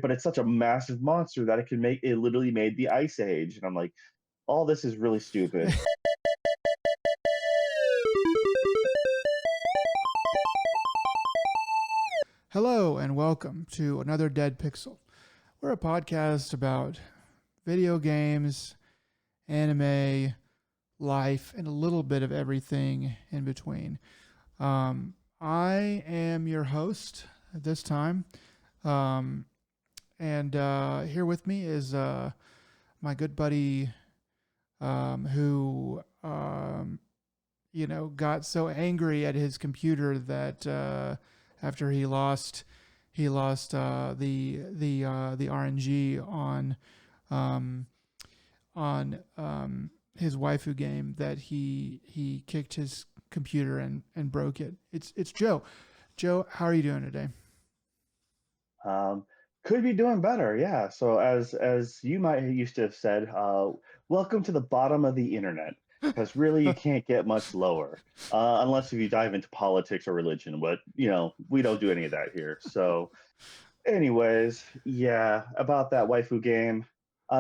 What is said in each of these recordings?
but it's such a massive monster that it literally made the Ice Age. And I'm like, all this is really stupid. Hello and welcome to another Dead Pixel. We're a podcast about video games, anime, life, and a little bit of everything in between. I am your host at this time, um, and here with me is my good buddy who got so angry at his computer that after he lost the RNG on his waifu game that he kicked his computer and broke it. It's Joe. Joe, how are you doing today? Um, could be doing better, yeah. So as you might used to have said, welcome to the bottom of the internet, because really you can't get much lower, unless if you dive into politics or religion. But we don't do any of that here. So, anyways, yeah, about that waifu game.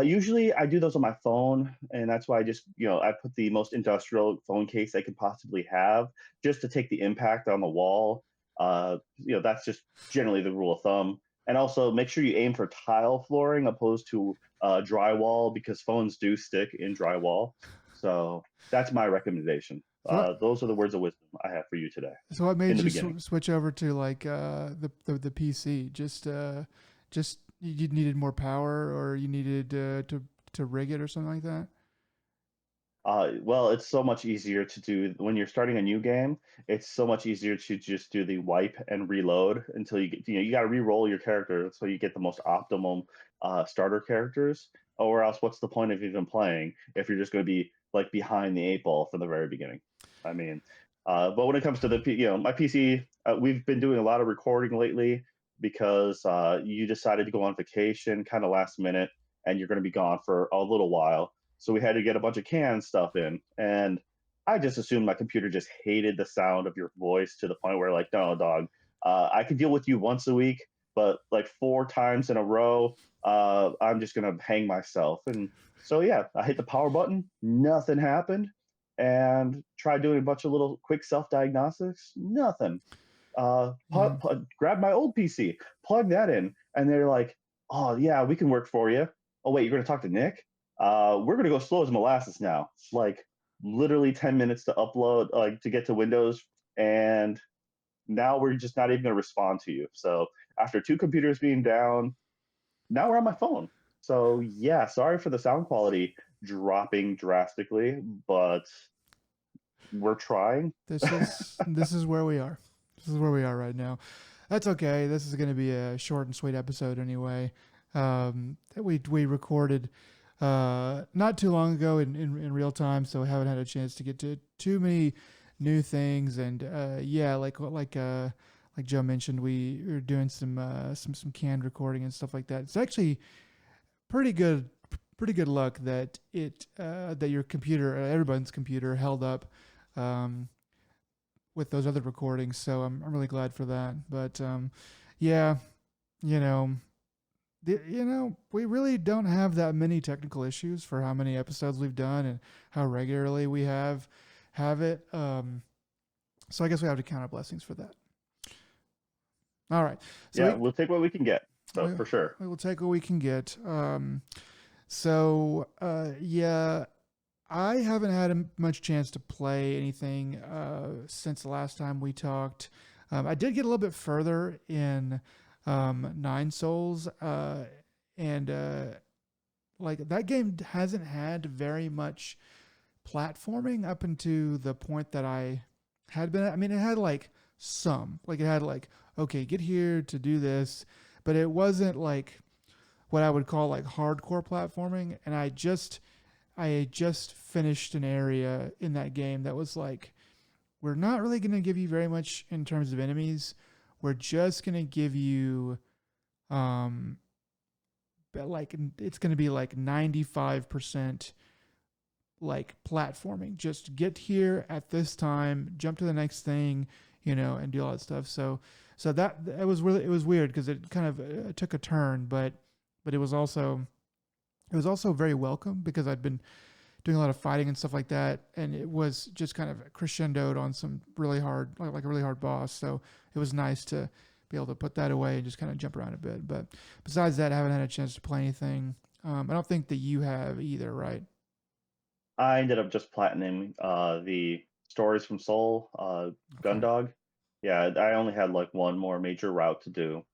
Usually I do those on my phone, and that's why I put the most industrial phone case I could possibly have, just to take the impact on the wall. That's just generally the rule of thumb. And also make sure you aim for tile flooring opposed to drywall, because phones do stick in drywall. So that's my recommendation. Those are the words of wisdom I have for you today. So what In made the you beginning, switch over to like the PC? Just you needed more power, or you needed to rig it or something like that. well, it's so much easier to do when you're starting a new game. It's so much easier to just do the wipe and reload until you get, you got to re-roll your character so you get the most optimum starter characters. Or else, what's the point of even playing if you're just going to be like behind the eight ball from the very beginning? I mean, but when it comes to my PC, we've been doing a lot of recording lately because you decided to go on vacation kind of last minute, and you're going to be gone for a little while. So we had to get a bunch of canned stuff in. And I just assumed my computer just hated the sound of your voice to the point where, like, no, dog, I could deal with you once a week, but like four times in a row, I'm just going to hang myself. And so, yeah, I hit the power button, nothing happened, and tried doing a bunch of little quick self diagnostics, nothing. Yeah. Grab my old PC, plug that in, and they're like, "Oh yeah, we can work for you." Oh wait, you're going to talk to Nick? We're going to go slow as molasses now. It's like literally 10 minutes to upload, like to get to Windows, and now we're just not even going to respond to you. So after two computers being down, now we're on my phone. So yeah, sorry for the sound quality dropping drastically, but we're trying. This is where we are. This is where we are right now. That's okay. This is going to be a short and sweet episode anyway. That we recorded not too long ago in real time, so I haven't had a chance to get to too many new things. And yeah, like Joe mentioned, we were doing some canned recording and stuff like that. It's actually pretty good pretty good luck that that your computer, everyone's computer, held up um, with those other recordings. So I'm really glad for that. But yeah, you know. We really don't have that many technical issues for how many episodes we've done and how regularly we have it. So I guess we have to count our blessings for that. All right. So Yeah, we'll take what we can get. So for sure. we will take what we can get. So yeah, I haven't had much chance to play anything since the last time we talked. I did get a little bit further in Nine Souls, and like that game hasn't had very much platforming up into the point that I had been at. I mean, it had like it had like, okay, get here to do this, but it wasn't like what I would call like hardcore platforming. And I had just finished an area in that game that was like, we're not really going to give you very much in terms of enemies. We're just going to give you, but like, it's going to be like 95% like platforming. Just get here at this time, jump to the next thing, and do all that stuff. So So that it was really, it was weird because it kind of took a turn, but it was also very welcome because I'd been doing a lot of fighting and stuff like that, and it was just kind of crescendoed on some really hard, like a really hard boss. So it was nice to be able to put that away and just kind of jump around a bit. But besides that, I haven't had a chance to play anything. I don't think that you have either, right? I ended up just platinum the stories from Soul, Okay. Gundog. Yeah, I only had like one more major route to do.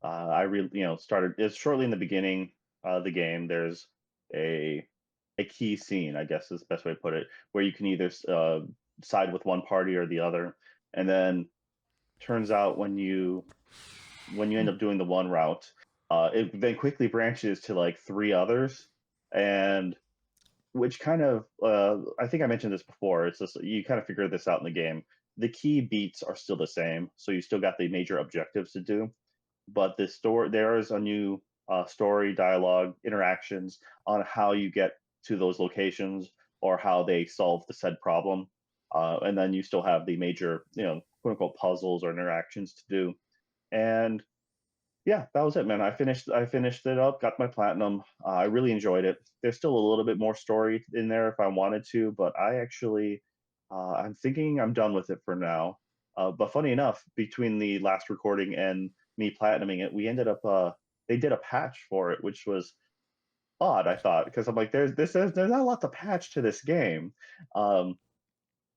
I really, started it's shortly in the beginning of the game. There's a a key scene, I guess is the best way to put it, where you can either side with one party or the other, and then turns out when you end up doing the one route, it then quickly branches to like three others, and which kind of I think I mentioned this before. It's just you kind of figure this out in the game. The key beats are still the same, so you still got the major objectives to do, but the story there is a new story, dialogue, interactions on how you get to those locations or how they solve the said problem, and then you still have the major, quote unquote puzzles or interactions to do. And yeah, that was it, man. I finished it up, got my platinum. I really enjoyed it. There's still a little bit more story in there if I wanted to, but I'm thinking I'm done with it for now. But funny enough, between the last recording and me platinuming it, we ended up they did a patch for it, which was odd, I thought, because I'm like, there's not a lot to patch to this game. Um,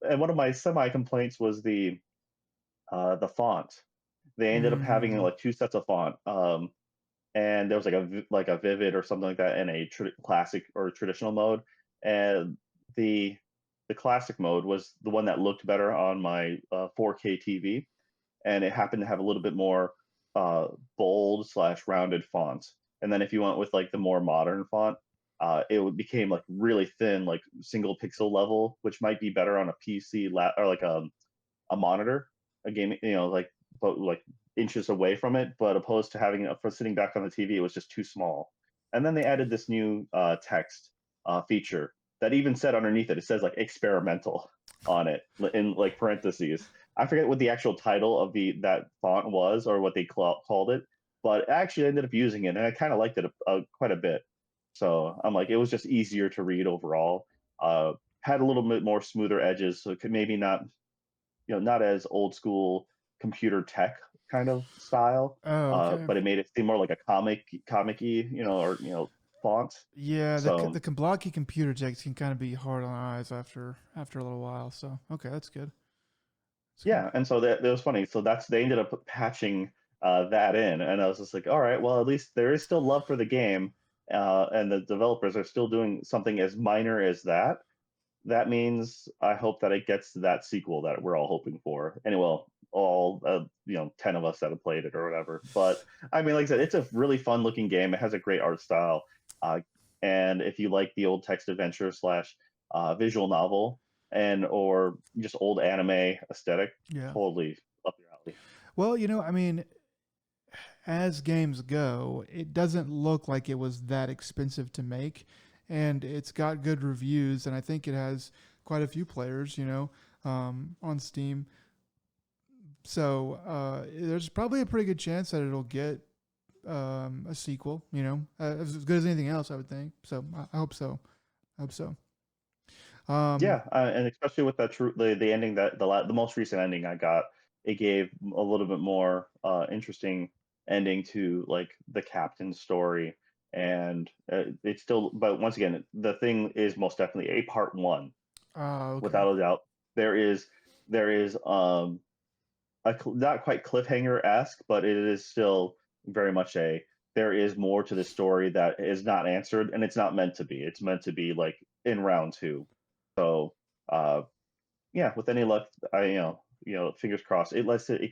and one of my semi complaints was the font. They ended up having Mm, like two sets of font. And there was like a vivid or something like that in a classic or traditional mode, and the the classic mode was the one that looked better on my 4K TV, and it happened to have a little bit more uh, bold slash rounded fonts. And then if you went with like the more modern font, became like really thin, like single pixel level, which might be better on a PC or like a monitor, a game, but like inches away from it, but opposed to having it for sitting back on the TV, it was just too small. And then they added this new text feature that even said underneath it, it says like experimental on it in like parentheses. I forget what the actual title of the that font was or what they called it, but I actually ended up using it and I kind of liked it quite a bit. So I'm like, it was just easier to read overall. Had a little bit more smoother edges, so it could maybe not as old school computer tech kind of style, oh, okay. but it made it seem more like a comic-y, or font. Yeah, So the blocky computer text can kind of be hard on the eyes after a little while. So okay, that's good. That's good. yeah, and so that was funny. So they ended up patching that in, and I was just like, all right, well, at least there is still love for the game, and the developers are still doing something as minor as that. That means I hope that it gets to that sequel that we're all hoping for. Anyway, well, all 10 of us that have played it or whatever. But I mean, like I said, it's a really fun looking game. It has a great art style, uh, and if you like the old text adventure slash visual novel and or just old anime aesthetic, Yeah. totally up your alley. Well, I mean, as games go, it doesn't look like it was that expensive to make, and it's got good reviews, and I think it has quite a few players, on Steam. So there's probably a pretty good chance that it'll get a sequel. As good as anything else, I would think. So I hope so. I hope so. Um, Yeah, and especially with that the ending that the most recent ending I got, it gave a little bit more interesting ending to like the captain's story, and it's still. But once again, the thing is most definitely a part one, okay. without a doubt. There is not quite cliffhanger esque, but it is still very much a there is more to the story that is not answered, and it's not meant to be. It's meant to be like in round two. So uh, yeah, with any luck, fingers crossed.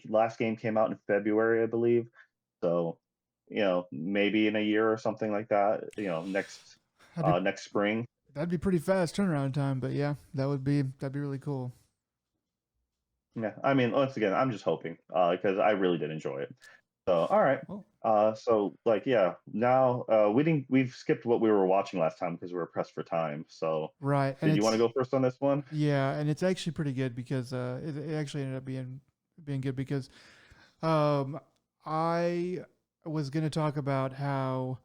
Last game came out in February, I believe. So maybe in a year or something like that. That'd be Next spring. that'd be pretty fast turnaround time, but yeah, that'd be really cool. Yeah, I mean, once again, I'm just hoping because I really did enjoy it. So all right. Well, So like yeah, now we've skipped what we were watching last time because we were pressed for time. So right, and did you want to it's go first on this one? yeah, and it's actually pretty good because it actually ended up being good because Um, I was going to talk about how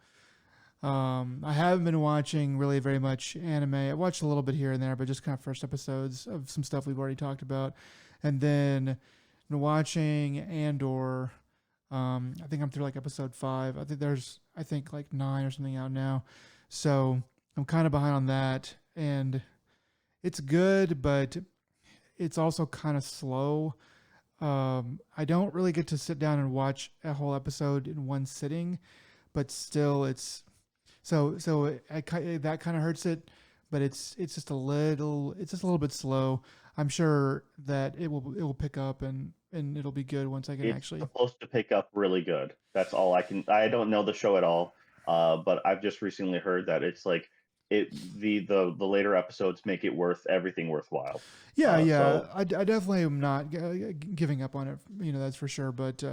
I haven't been watching really very much anime. I watched a little bit here and there, but just kind of first episodes of some stuff we've already talked about. And then been watching Andor. I think I'm through like episode 5. I think there's, I think like 9 or something out now. So I'm kind of behind on that. And it's good, but it's also kind of slow. I don't really get to sit down and watch a whole episode in one sitting, but still, that kind of hurts it. But it's just a little bit slow. I'm sure that it will pick up and it'll be good once I can It's actually. supposed to pick up really good. That's all I can. I don't know the show at all, but I've just recently heard that it's like it the later episodes make it worth everything worthwhile. Yeah, yeah. So I definitely am not giving up on it. That's for sure. But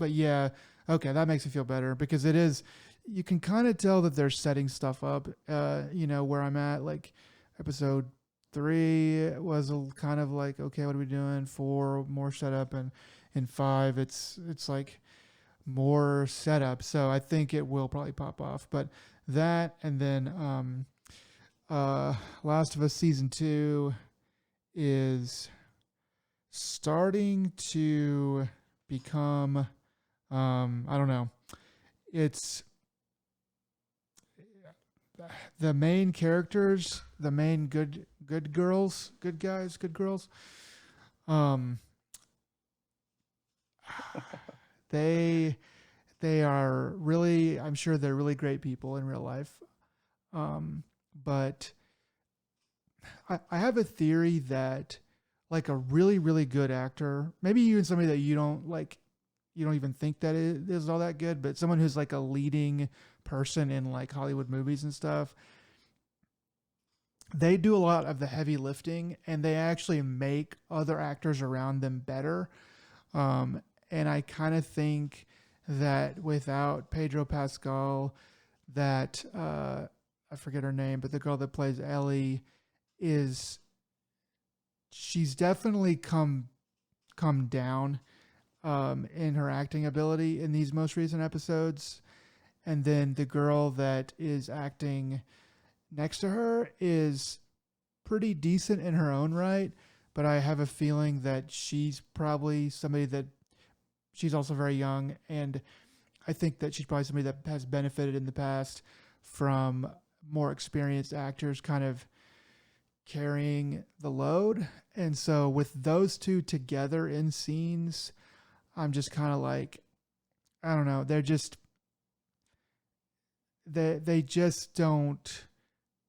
yeah, okay, that makes me feel better because it is. You can kind of tell that they're setting stuff up. Where I'm at, like episode 3 was kind of like, okay, what are we doing? 4 more setup, and in 5 it's like more setup. So I think it will probably pop off. But that and then Last of Us season 2 is starting to become I don't know. It's the main characters, the main good girls, good guys, good girls. Um they they are really, I'm sure they're really great people in real life. But I have a theory that like a really really good actor, maybe even somebody that you don't even think that is all that good, but someone who's like a leading person in like Hollywood movies and stuff, they do a lot of the heavy lifting and they actually make other actors around them better. And I kind of think that without Pedro Pascal, that I forget her name, but the girl that plays Ellie is she's definitely come down in her acting ability in these most recent episodes. And then the girl that is acting next to her is pretty decent in her own right, but I have a feeling that she's probably somebody that she's also very young, and I think that she's probably somebody that has benefited in the past from more experienced actors kind of carrying the load. And so with those two together in scenes, I'm just kind of like, I don't know, they just don't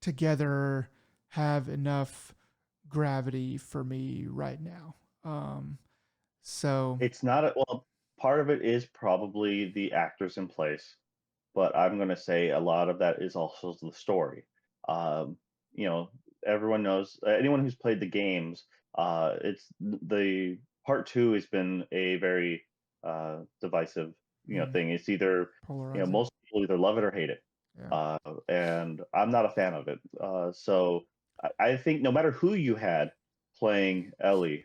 together have enough gravity for me right now. So it's not a, well, part of it is probably the actors in place, but I'm going to say a lot of that is also the story. Um, you know, everyone knows anyone who's played the games. It's the part two has been a very divisive, thing. It's either polarizing. most people either love it or hate it, Yeah. and I'm not a fan of it. So I think no matter who you had playing Ellie,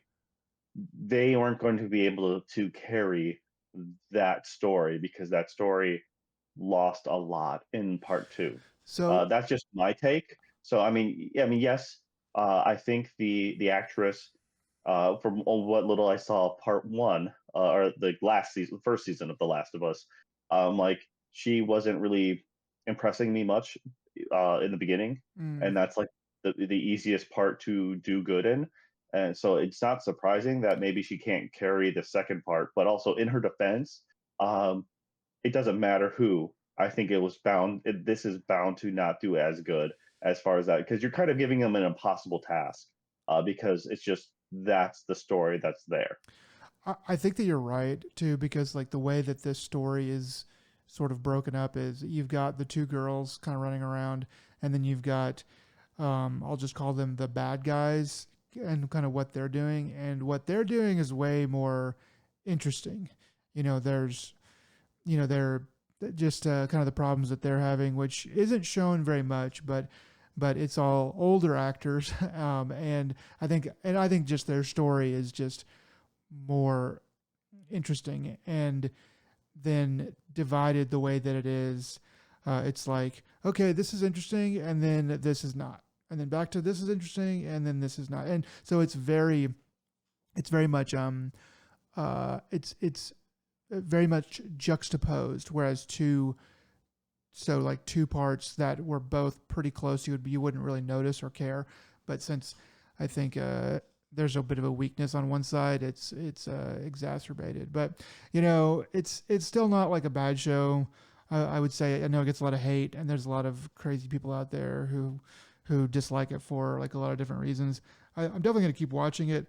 they weren't going to be able to carry that story because that story lost a lot in part two. So That's just my take. So yes, I think the actress, from what little I saw, part one, or the last season, first season of The Last of Us, like she wasn't really impressing me much in the beginning, mm, and that's like the easiest part to do good in. And so it's not surprising that maybe she can't carry the second part, but also in her defense, um, it doesn't matter who. I think this is bound to not do as good as far as that, because you're kind of giving them an impossible task, because it's just that's the story that's there. I think that you're right too, because like the way that this story is sort of broken up is you've got the two girls kind of running around, and then you've got I'll just call them the bad guys and kind of what they're doing, and what they're doing is way more interesting. There's they're just kind of the problems that they're having, which isn't shown very much, but it's all older actors, and I think just their story is just more interesting, and then divided the way that it is. It's like, okay, this is interesting, and then this is not, and then back to this is interesting, and then this is not, and so it's very much it's very much juxtaposed. Whereas two parts that were both pretty close, you wouldn't really notice or care, but since I think there's a bit of a weakness on one side, it's exacerbated. But it's still not like a bad show. I would say I know it gets a lot of hate, and there's a lot of crazy people out there who dislike it for like a lot of different reasons. I'm definitely gonna keep watching it.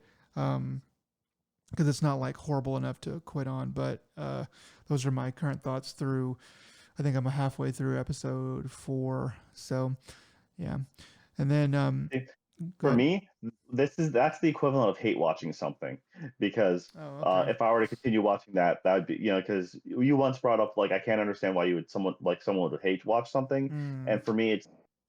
Because it's not like horrible enough to quit on, but those are my current thoughts through. I think I'm halfway through episode 4, so yeah. And then go For ahead. me, that's the equivalent of hate watching something, because Oh, okay. if I were to continue watching that, that'd be, because you once brought up like I can't understand why you would someone would hate watch something, Mm. and for me it's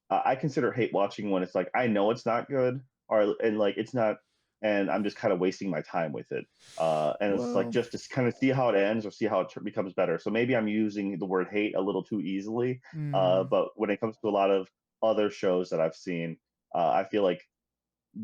I consider hate watching when it's like I know it's not good, or and like it's not, and I'm just kind of wasting my time with it, and it's like Well, just to kind of see how it ends or see how it becomes better. So maybe I'm using the word hate a little too easily, mm. but when it comes to a lot of other shows that I've seen, I feel like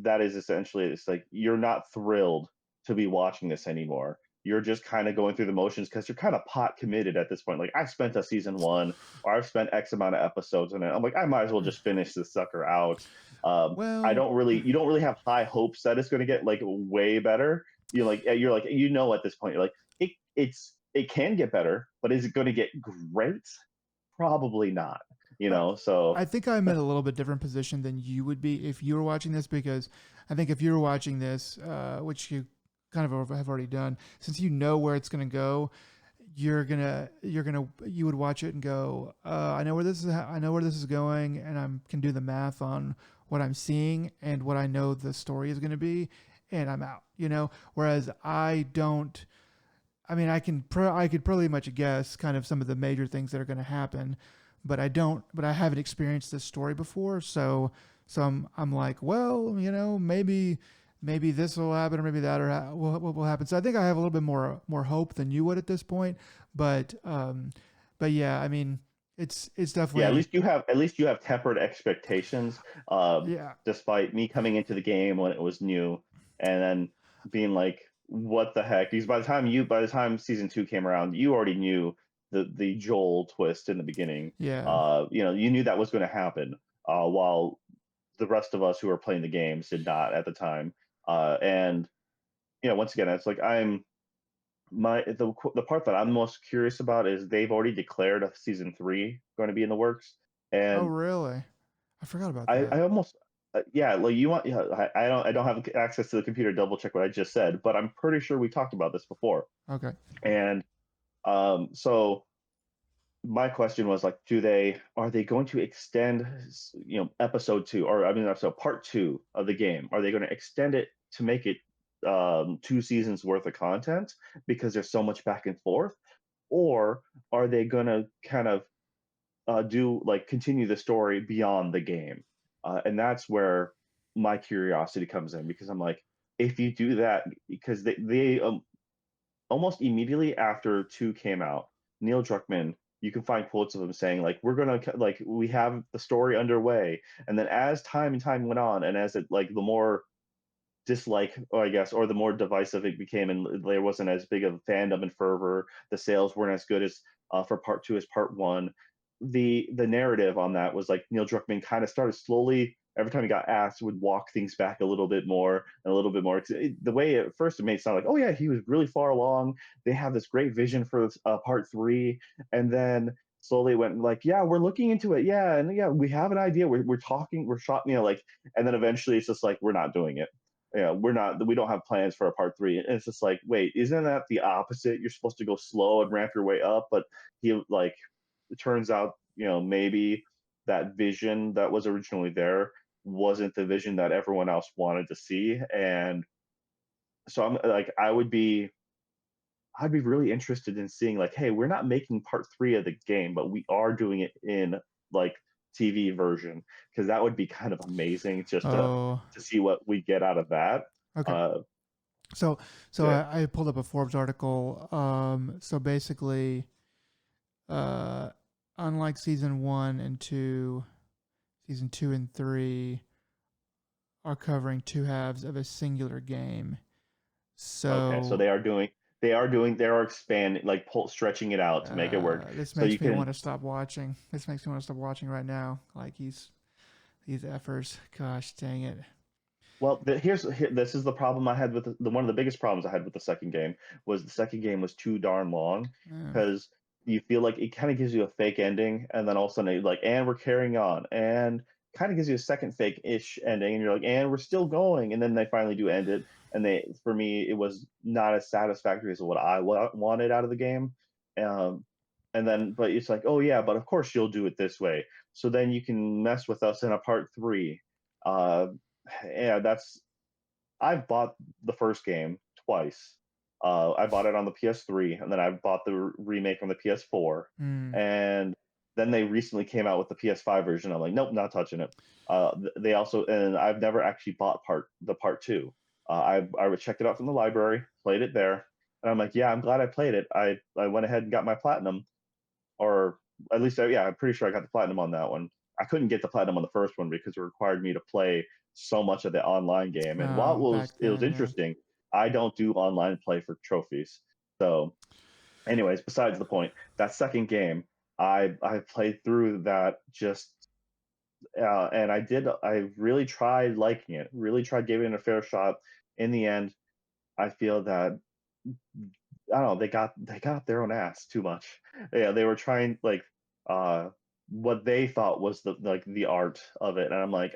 that is essentially, it's like you're not thrilled to be watching this anymore. You're just kind of going through the motions because you're kind of pot committed at this point. Like I've spent a season one, or I've spent X amount of episodes in it. I'm like, I might as well just finish this sucker out. I Well, don't really, you don't really have high hopes that it's going to get like way better. You're like, at this point, you're like, it can get better, but is it going to get great? Probably not. I, So I think I'm in a little bit different position than you would be if you were watching this, because I think if you were watching this, which you kind of have already done, since you know where it's going to go, you would watch it and go, I know where I know where this is going, and I can do the math on what I'm seeing and what I know the story is going to be, and I'm out. Whereas I don't. I mean, I could pretty much guess kind of some of the major things that are going to happen, but I don't. But I haven't experienced this story before, so I'm like, well, maybe this will happen, or maybe that will happen. So I think I have a little bit more hope than you would at this point. But yeah, I mean, it's yeah, definitely at least you have tempered expectations. yeah. Despite me coming into the game when it was new, and then being like, "What the heck?" Because by the time season two came around, you already knew the Joel twist in the beginning. Yeah. You knew that was going to happen. While the rest of us who were playing the games did not at the time. And once again, it's like the part that I'm most curious about is they've already declared a season three going to be in the works, Oh, and really? I forgot about I that. almost yeah, like you want, yeah, I don't have access to the computer to double check what I just said, but I'm pretty sure we talked about this before. Okay. And so my question was like, are they going to extend episode two, or I mean, so part two of the game, are they going to extend it to make it 2 seasons worth of content because there's so much back and forth, or are they going to kind of do like continue the story beyond the game? And that's where my curiosity comes in, because I'm like, if you do that, because they almost immediately after two came out, Neil Druckmann, you can find quotes of him saying like, we're gonna, like, we have the story underway, and then as time and time went on, and as it, like, the more dislike, or I guess, or the more divisive it became, and there wasn't as big of fandom and fervor. The sales weren't as good as for part two as part one. The narrative on that was like Neil Druckmann kind of started slowly. Every time he got asked, would walk things back a little bit more and a little bit more. The way at first it made it sound like, oh yeah, he was really far along. They have this great vision for part three, and then slowly went like, yeah, we're looking into it, yeah, and yeah, we have an idea. We're talking, we're shot, like, and then eventually it's just like, we're not doing it. We don't have plans for a part three. And it's just like, wait, isn't that the opposite? You're supposed to go slow and ramp your way up, but he, like, it turns out, maybe that vision that was originally there wasn't the vision that everyone else wanted to see. And so I'm like, I'd be really interested in seeing like, hey, we're not making part three of the game, but we are doing it in like TV version, because that would be kind of amazing just to Oh, see what we get out of that. okay. Uh, So so Good. I pulled up a Forbes article. So basically, uh, unlike season 1 and 2, season 2 and 3 are covering two halves of a singular game. Okay, so So they are expanding, like stretching it out to make it work. this So you makes me can want to stop watching. This makes me want to stop watching right now. Like these efforts. Gosh dang it. Well, this is the problem I had with one of the biggest problems I had with the second game was the second game was too darn long Uh, because you feel like it kind of gives you a fake ending, and then all of a sudden like, and we're carrying on, and kind of gives you a second fake-ish ending, and you're like, and we're still going, and then they finally do end it, and for me it was not as satisfactory as what I wanted out of the game, um, and then but it's like, oh yeah, but of course you'll do it this way, so then you can mess with us in a part 3. Uh, yeah, I've bought the first game twice. I bought it on the PS3, and then I bought the remake on the PS4, mm, and then they recently came out with the PS5 version. I'm like, nope, not touching it. They also, and I've never actually bought part 2. I checked it out from the library, played it there, and I'm like, yeah, I'm glad I played it. I went ahead and got my platinum, or at least yeah, I'm pretty sure I got the platinum on that one. I couldn't get the platinum on the first one because it required me to play so much of the online game. And while back it was then, yeah. interesting, I don't do online play for trophies. So, anyways, besides the point, that second game, I played through that just and I really tried liking it, really tried giving it a fair shot. In the end, I feel that I don't know, they got their own ass too much. Yeah, they were trying like uh what they thought was the art of it. And I'm like,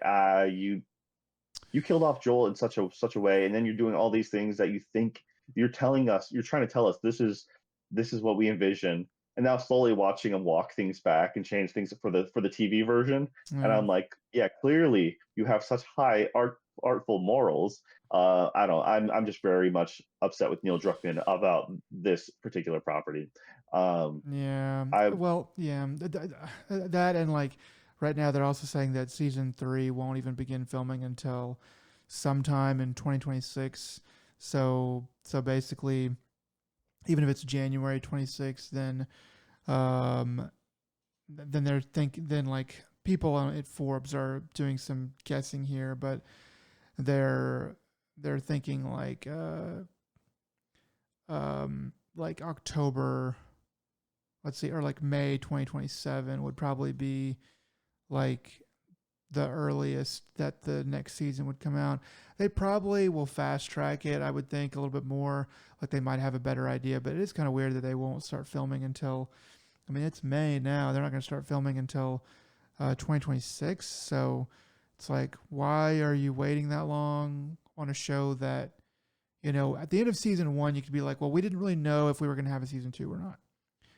you killed off Joel in such a way, and then you're doing all these things that you think you're trying to tell us this is what we envision. And now slowly watching them walk things back and change things for the TV version, and Yeah. I'm like, yeah, clearly you have such high artful morals. I don't. I'm just very much upset with Neil Druckmann about this particular property. Um, Yeah. I Well, yeah. That and like right now they're also saying that season 3 won't even begin filming until sometime in 2026. So basically, even if it's January 26th, um then then like people on at Forbes are doing some guessing here, but they're they're thinking like October, let's see, or like May 2027 would probably be like the earliest that the next season would come out. They probably will fast track it, I would think, a little bit more. Like they might have a better idea, but it is kind of weird that they won't start filming until, I mean, it's May now. They're not going to start filming until 2026. So it's like, why are you waiting that long on a show that, at the end of season 1, you could be like, well, we didn't really know if we were going to have a season 2 or not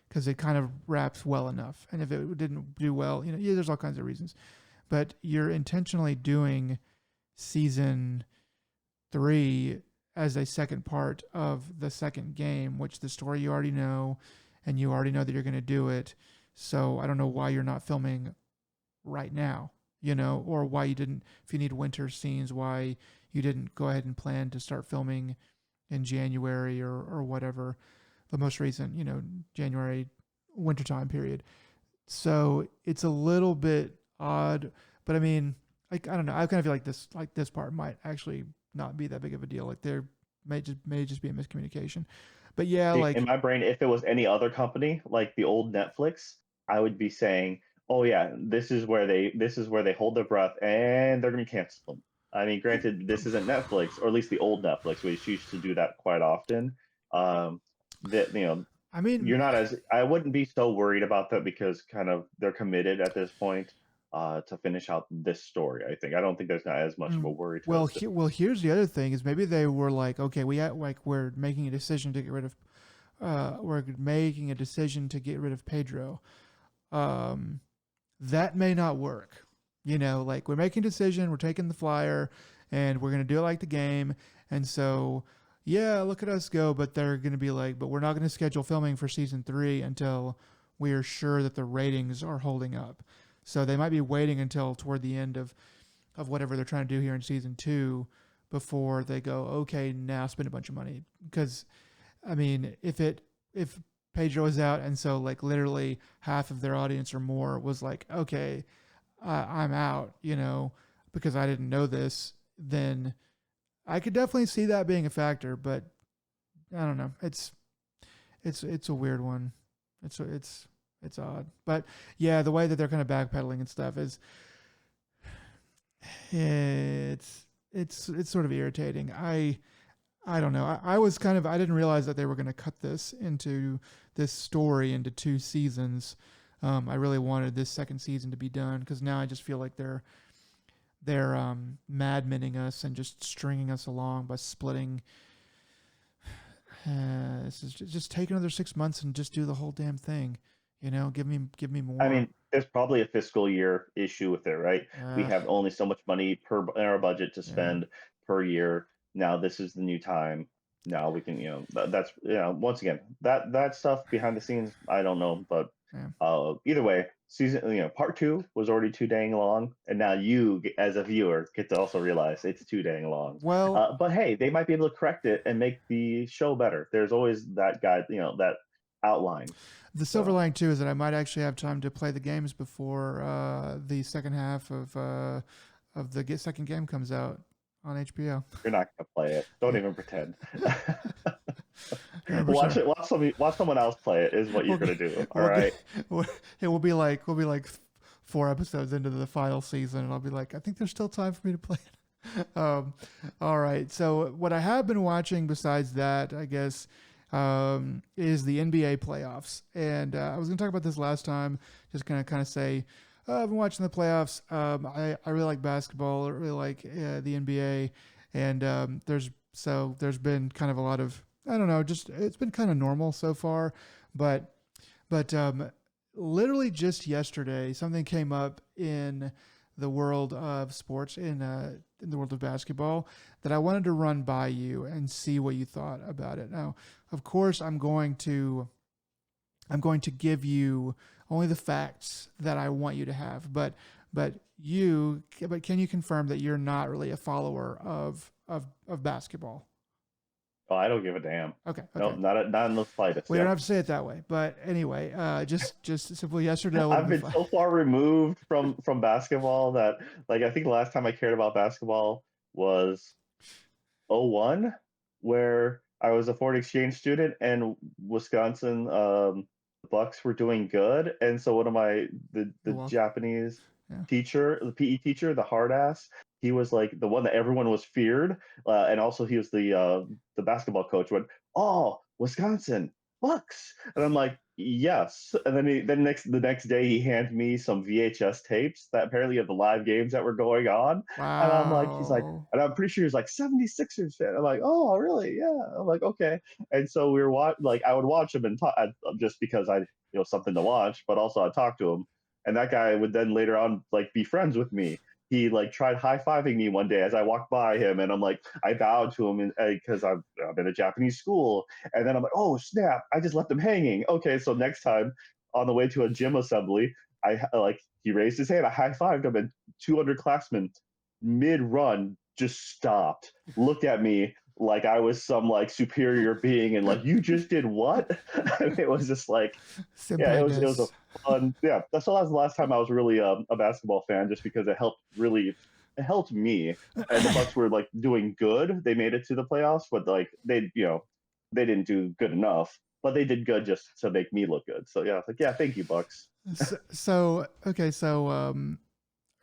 because it kind of wraps well enough. And if it didn't do well, yeah, there's all kinds of reasons. But you're intentionally doing season 3 as a second part of the second game, which the story you already know, and you already know that you're going to do it. So I don't know why you're not filming right now, or why you didn't, if you need winter scenes, why you didn't go ahead and plan to start filming in January or whatever, the most recent, January wintertime period. So it's a little bit odd, but I mean, like I don't know. I kind of feel like this part might actually not be that big of a deal. Like there may just be a miscommunication. But yeah, See, in like my brain, if it was any other company like the old Netflix, I would be saying, "Oh yeah, this is where they hold their breath and they're going to cancel them." I mean, granted, this isn't Netflix, or at least the old Netflix, which used to do that quite often. That I mean, you're not as I wouldn't be so worried about that because kind of they're committed at this point to finish out this story. I think I don't think there's not as much of a worry well, to here's the other thing is maybe they were like, okay, we're making a decision to get rid of we're making a decision to get rid of Pedro. Um, that may not work. Like we're making a decision, we're taking the flyer, and we're gonna do it like the game. And so, yeah, look at us go. But they're gonna be like, but we're not gonna schedule filming for season 3 until we are sure that the ratings are holding up. So they might be waiting until toward the end of whatever they're trying to do here in season 2 before they go, okay, now spend a bunch of money. Because I mean, if Pedro was out and so like literally half of their audience or more was like, okay, I'm out, because I didn't know this, then I could definitely see that being a factor. But I don't know. It's a weird one. It's odd. But yeah, the way that they're kind of backpedaling and stuff is it's sort of irritating. I don't know. I was kind of I didn't realize that they were going to cut this story into 2 seasons. I really wanted this second season to be done because now I just feel like they're madmening us and just stringing us along by splitting. This is just take another 6 months and just do the whole damn thing. Give me I more. mean, there's probably a fiscal year issue with it, right? We Uh, have only so much money per in our budget to yeah, spend per year. Now this is the new time. Now we can, that's once again, that stuff behind the scenes, I don't know, but yeah. either way, season, part two was already too dang long, and now you, as a viewer, get to also realize it's too dang long. Well, But hey, they might be able to correct it and make the show better. There's always that guy, that outline. the silver So lining too is that I might actually have time to play the games before the second half of the second game comes out on HBO. you're not gonna play it. Don't Yeah, even pretend. yeah, for Watch sure. it. Watch someone else play it. Is what you're We'll gonna get, do. All we'll get, right. it will be like 4 episodes into the final season, and I'll be like, I think there's still time for me to play it. All right. So what I have been watching besides that, I guess, is the NBA playoffs, and I was going to talk about this last time. Just gonna kind of say, I've been watching the playoffs. I really like basketball. I really like the NBA, and there's been kind of a lot of I don't know, just it's been kind of normal so far, but but literally just yesterday something came up in the world of sports in the world of basketball that I wanted to run by you and see what you thought about it. Now, of course, I'm going to give you only the facts that I want you to have, but can you confirm that you're not really a follower of basketball? Oh, I don't give a damn. Okay, No, okay. not in the slightest. We don't Yep. have to say it that way, but anyway, just simply yesterday would have I've been been fun. so far removed from basketball that like I think the last time I cared about basketball was '01, where I was a foreign exchange student and Wisconsin the Bucks were doing good, and so one of the You're welcome. Japanese Yeah. teacher, the PE teacher, the hard ass, he was like the one that everyone was feared, and also he was the basketball coach. Went, oh, Wisconsin Bucks, and I'm like, yes. And then the next day he handed me some VHS tapes that apparently of the live games that were going on, and I'm like, he's like, Wow. and I'm pretty sure he was like 76ers fan. I'm like, oh, really? Yeah. I'm like, okay. And so we were like I would watch him and talk just because I something to watch, but also I'd talk to him. And that guy would then later on like be friends with me. He like tried high fiving me one day as I walked by him, and I'm like, I bowed to him because I'm in a Japanese school, and then I'm like, oh snap, I just left him hanging. Okay, so next time on the way to a gym assembly, I like he raised his hand, I high fived him, and 200 classmen mid run just stopped, looked at me like I was some like superior being, and like you just did what? And it was just like, yeah, Senpai it was a des. fun, yeah. That's the last time I was really a basketball fan, just because it helped me. And the Bucks were like doing good; they made it to the playoffs, but like they didn't do good enough, but they did good just to make me look good. So yeah, like yeah, thank you, Bucks. So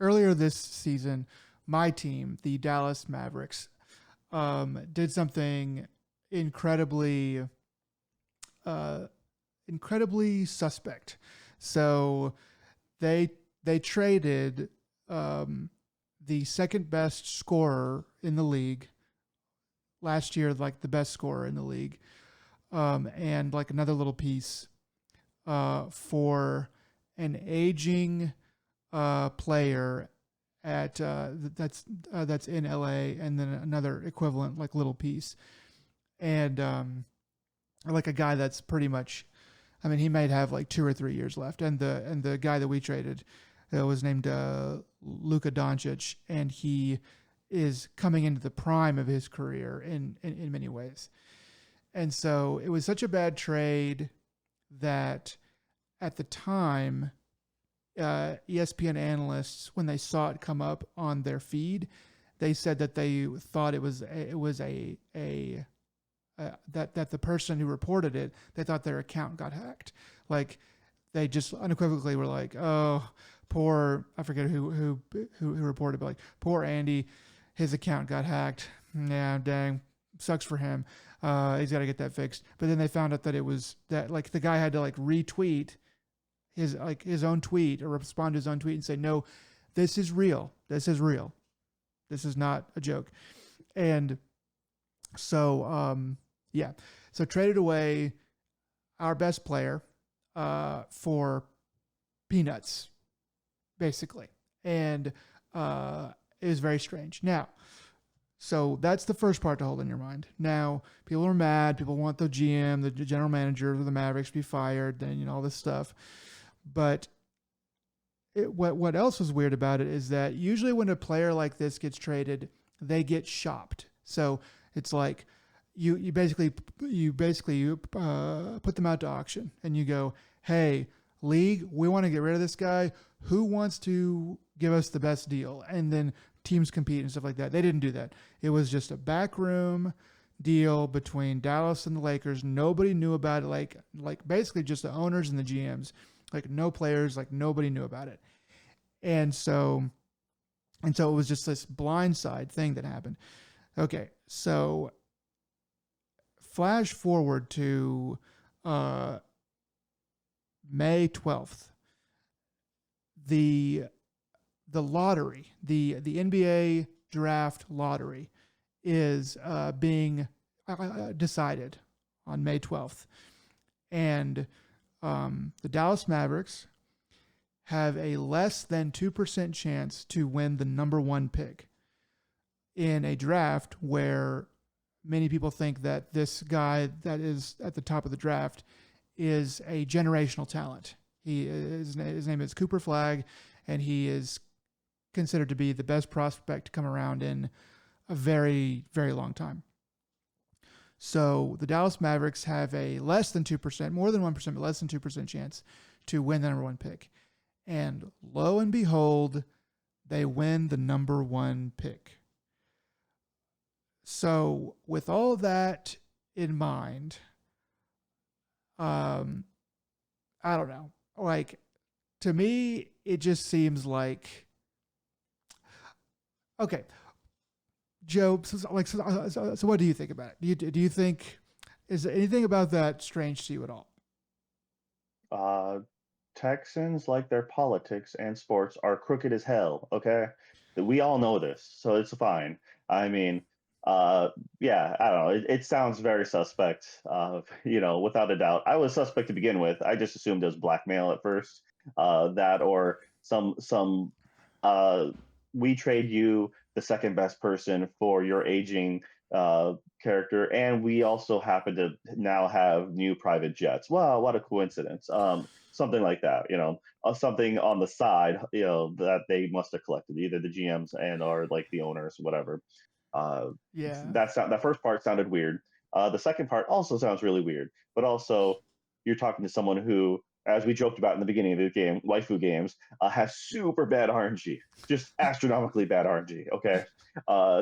earlier this season, my team, the Dallas Mavericks, did something incredibly uh, incredibly suspect. So they traded um, the second best scorer in the league last year, like the best scorer in the league, and like another little piece for an aging player at that's in LA, and then another equivalent like little piece, and like a guy that's pretty much. I mean, he might have like 2 or 3 years left, and the guy that we traded was named Luka Doncic, and he is coming into the prime of his career in many ways. And so it was such a bad trade that at the time, ESPN analysts, when they saw it come up on their feed, they said that they thought it was a that the person who reported it, they thought their account got hacked. Like they just unequivocally were like, "Oh, poor I forget who reported, but like poor Andy, his account got hacked. Yeah, dang, sucks for him. He's got to get that fixed." But then they found out that it was that like the guy had to like retweet his own tweet or respond to his own tweet and say, "No, this is real. This is real. This is not a joke." And so yeah, so traded away our best player for peanuts, basically, and it was very strange. Now, so that's the first part to hold in your mind. Now, people are mad. People want the GM, the general manager of the Mavericks, to be fired. Then all this stuff. But what else was weird about it is that usually when a player like this gets traded, they get shopped. So it's like you basically put them out to auction and you go, hey, league, we want to get rid of this guy. Who wants to give us the best deal? And then teams compete and stuff like that. They didn't do that. It was just a backroom deal between Dallas and the Lakers. Nobody knew about it. Like basically just the owners and the GMs. Like no players. Like nobody knew about it. And so it was just this blindside thing that happened. Okay, so flash forward to May 12th. The lottery, the NBA draft lottery, is being decided on May 12th, and the Dallas Mavericks have a less than 2% chance to win the number one pick in a draft where many people think that this guy that is at the top of the draft is a generational talent. His name is Cooper Flagg, and he is considered to be the best prospect to come around in a very, very long time. So the Dallas Mavericks have a less than 2%, more than 1%, but less than 2% chance to win the number one pick. And lo and behold, they win the number one pick. So with all that in mind, I don't know. Like, to me, it just seems like, okay, Joe. So what do you think about it? Do you think, is there anything about that strange to you at all? Uh, Texans, like their politics and sports, are crooked as hell. Okay, we all know this, so it's fine. I mean, uh, yeah, I don't know. It sounds very suspect. Without a doubt, I was suspect to begin with. I just assumed it was blackmail at first. That or some uh, we trade you the second best person for your aging character, and we also happen to now have new private jets. Wow, what a coincidence! Something like that, something on the side, that they must have collected, either the GMs and or like the owners, whatever. Uh, Yeah. that first part sounded weird. The second part also sounds really weird, but also you're talking to someone who, as we joked about in the beginning of the game, waifu games, has super bad RNG, just astronomically bad RNG. Okay,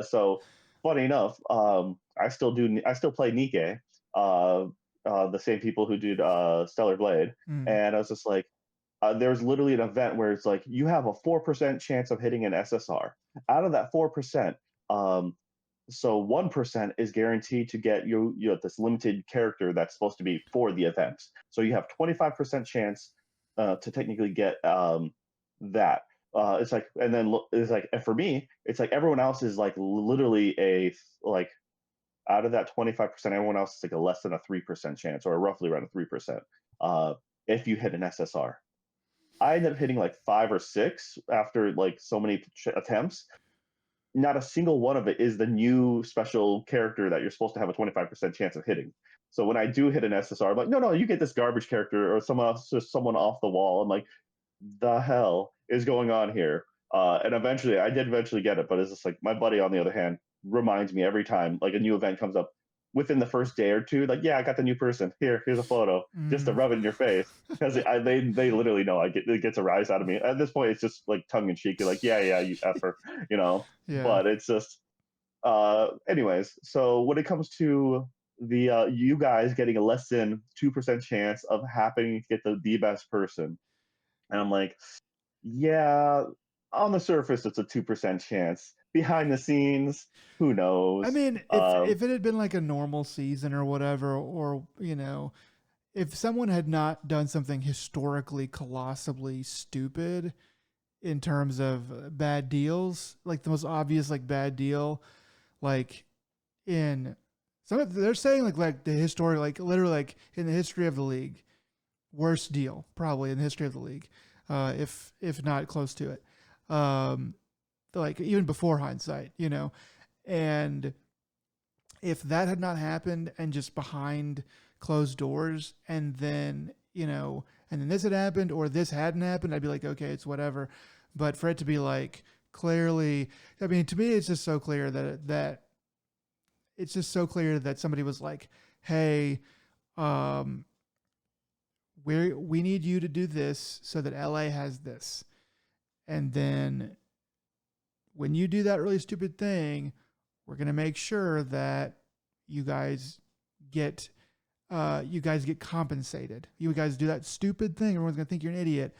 so funny enough, I still play Nikke, the same people who did Stellar Blade, Mm. and I was just like, there's literally an event where it's like you have a 4% chance of hitting an SSR. Out of that 4%, um, so 1% is guaranteed to get this limited character that's supposed to be for the event. So you have 25% chance to technically get that. It's like, and then it's like, and for me, it's like everyone else is like literally like out of that 25%, everyone else is like a less than a 3% chance, or roughly around a 3%. Uh, if you hit an SSR, I ended up hitting like 5 or 6 after like so many attempts. Not a single one of it is the new special character that you're supposed to have a 25% chance of hitting. So when I do hit an SSR, I'm like, no, you get this garbage character or someone else, just someone off the wall. I'm like, the hell is going on here? And eventually, I did eventually get it, but it's just like my buddy, on the other hand, reminds me every time like a new event comes up within the first day or two, like, yeah, I got the new person. Here's a photo, just to Mm, rub it in your face, because they literally know it gets a rise out of me. At this point, it's just like tongue in cheek, like, yeah, you effer, you know. yeah. But it's just, anyways. So when it comes to the you guys getting a less than 2% chance of happening to get the best person, and I'm like, yeah, on the surface, it's a 2% chance. Behind the scenes, who I knows? mean, if it had been like a normal season or whatever, or if someone had not done something historically colossally stupid in terms of bad deals, like the most obvious like bad deal, like in they're saying like the historic, like literally like in the history of the league, worst deal probably in the history of the league, if not close to it, um, like even before hindsight, and if that had not happened and just behind closed doors, and then and then this had happened or this hadn't happened, I'd be like, okay, it's whatever. But for it to be like clearly, I mean, to me, it's just so clear that it's just so clear that somebody was like, hey, um, we need you to do this so that LA has this, and then when you do that really stupid thing, we're gonna make sure that you guys get you guys get compensated. You guys do that stupid thing. Everyone's gonna think you're an idiot.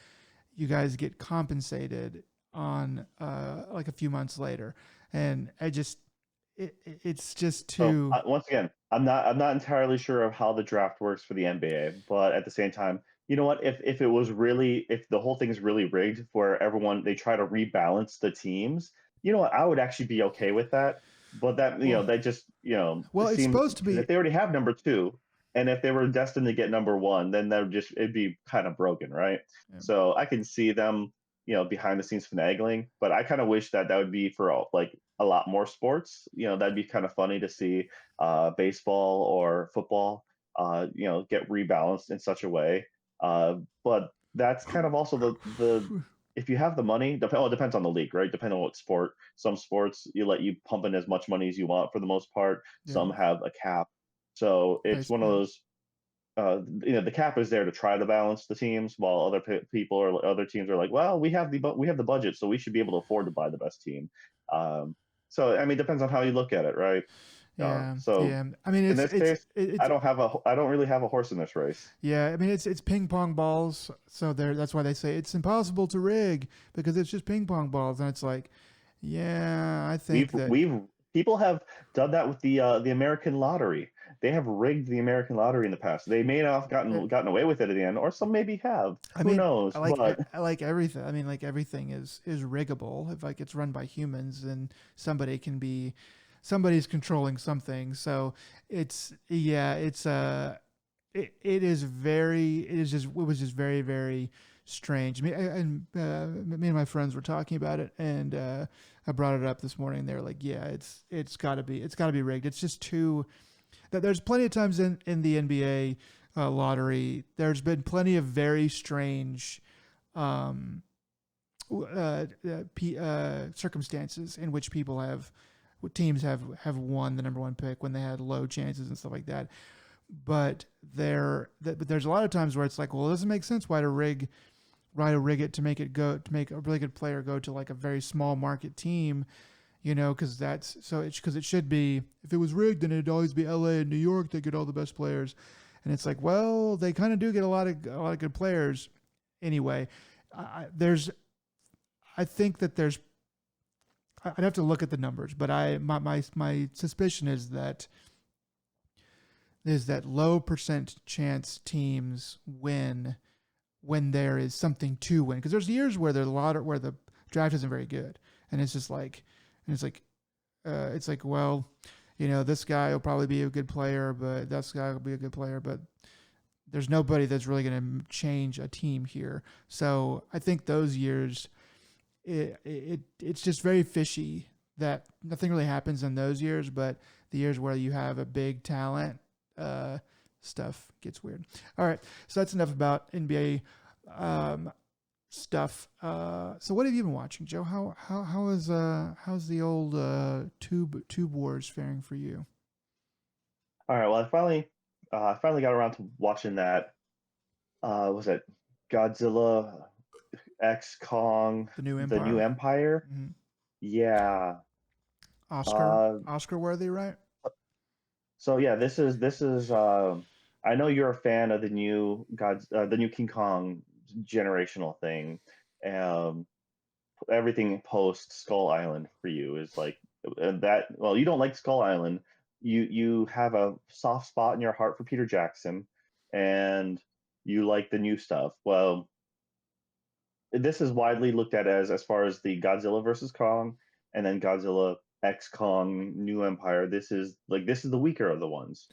You guys get compensated on like a few months later, and it's just So too. once again, I'm not entirely sure of how the draft works for the NBA, but at the same time, you know what? If it was really, if the whole thing is really rigged, where everyone they try to rebalance the teams, you know what? I would actually be okay with that. But that, Well, that just, it well, it's seems, supposed to because if be. they already have number two, and if they were destined to get number one, then that would just, it'd be kind of broken, right? Yeah. So I can see them, behind the scenes finagling, but I kind of wish that would be for all, like, a lot more sports. That'd be kind of funny to see baseball or football, get rebalanced in such a way. But that's kind of also the if you have the money, it depends on the league, right? Depending on what sport. Some sports you let you pump in as much money as you want for the most part. Yeah. Some have a cap, so it's one of Yeah. those. The cap is there to try to balance the teams, while other people or other teams are like, well, we have the budget, so we should be able to afford to buy the best team. Um, so I mean, depends on how you look at it, right? Yeah. So Yeah. I mean, in this case, it's I don't really have a horse in this race. yeah. I mean, it's ping pong balls. So that's why they say it's impossible to rig because it's just ping pong balls, and it's like, yeah, I think that. We've People have done that with the American lottery. They have rigged the American lottery in the past. They may not have gotten away with it at the end, or some maybe have. I Who mean, knows? But I like everything. I mean, like everything is riggable. If like it's run by humans, then somebody's controlling something. So it's yeah, it was just very very strange. Me and my friends were talking about it, and I brought it up this morning. They were like, yeah, it's got to be rigged. It's just too that there's plenty of times in the NBA lottery. There's been plenty of very strange um, circumstances in which teams have won the number one pick when they had low chances and stuff like that. But there's a lot of times where it's like, well, it doesn't make sense why to rig it to make a really good player go to like a very small market team, because because it should be, if it was rigged, then it'd always be LA and New York that get all the best players, and it's like, well, they kind of do get a lot of good players anyway. I think that I'd have to look at the numbers, but my suspicion is that low percent chance teams win when there is something to win, because there's years where where the draft isn't very good, and it's just like, and it's like, well, this guy will probably be a good player, but this guy will be a good player, but there's nobody that's really going to change a team here. So I think those years, it's just very fishy that nothing really happens in those years, but the years where you have a big talent, stuff gets weird. All right, so that's enough about NBA. stuff. So what have you been watching, Joe? How's the old Tube Wars faring for you? All right. Well, I finally got around to watching that. Was it Godzilla X Kong, The new the New Empire, Empire? mm-hmm. Yeah. Oscar Uh, Oscar worthy, right? so yeah, this is. I know you're a fan of the new King Kong generational thing. Um, Everything post Skull Island for you is like that. Well, you don't like Skull Island. You have a soft spot in your heart for Peter Jackson, and you like the new stuff. Well, this is widely looked at as far as the Godzilla versus Kong, and then Godzilla X Kong New Empire. This is the weaker of the ones.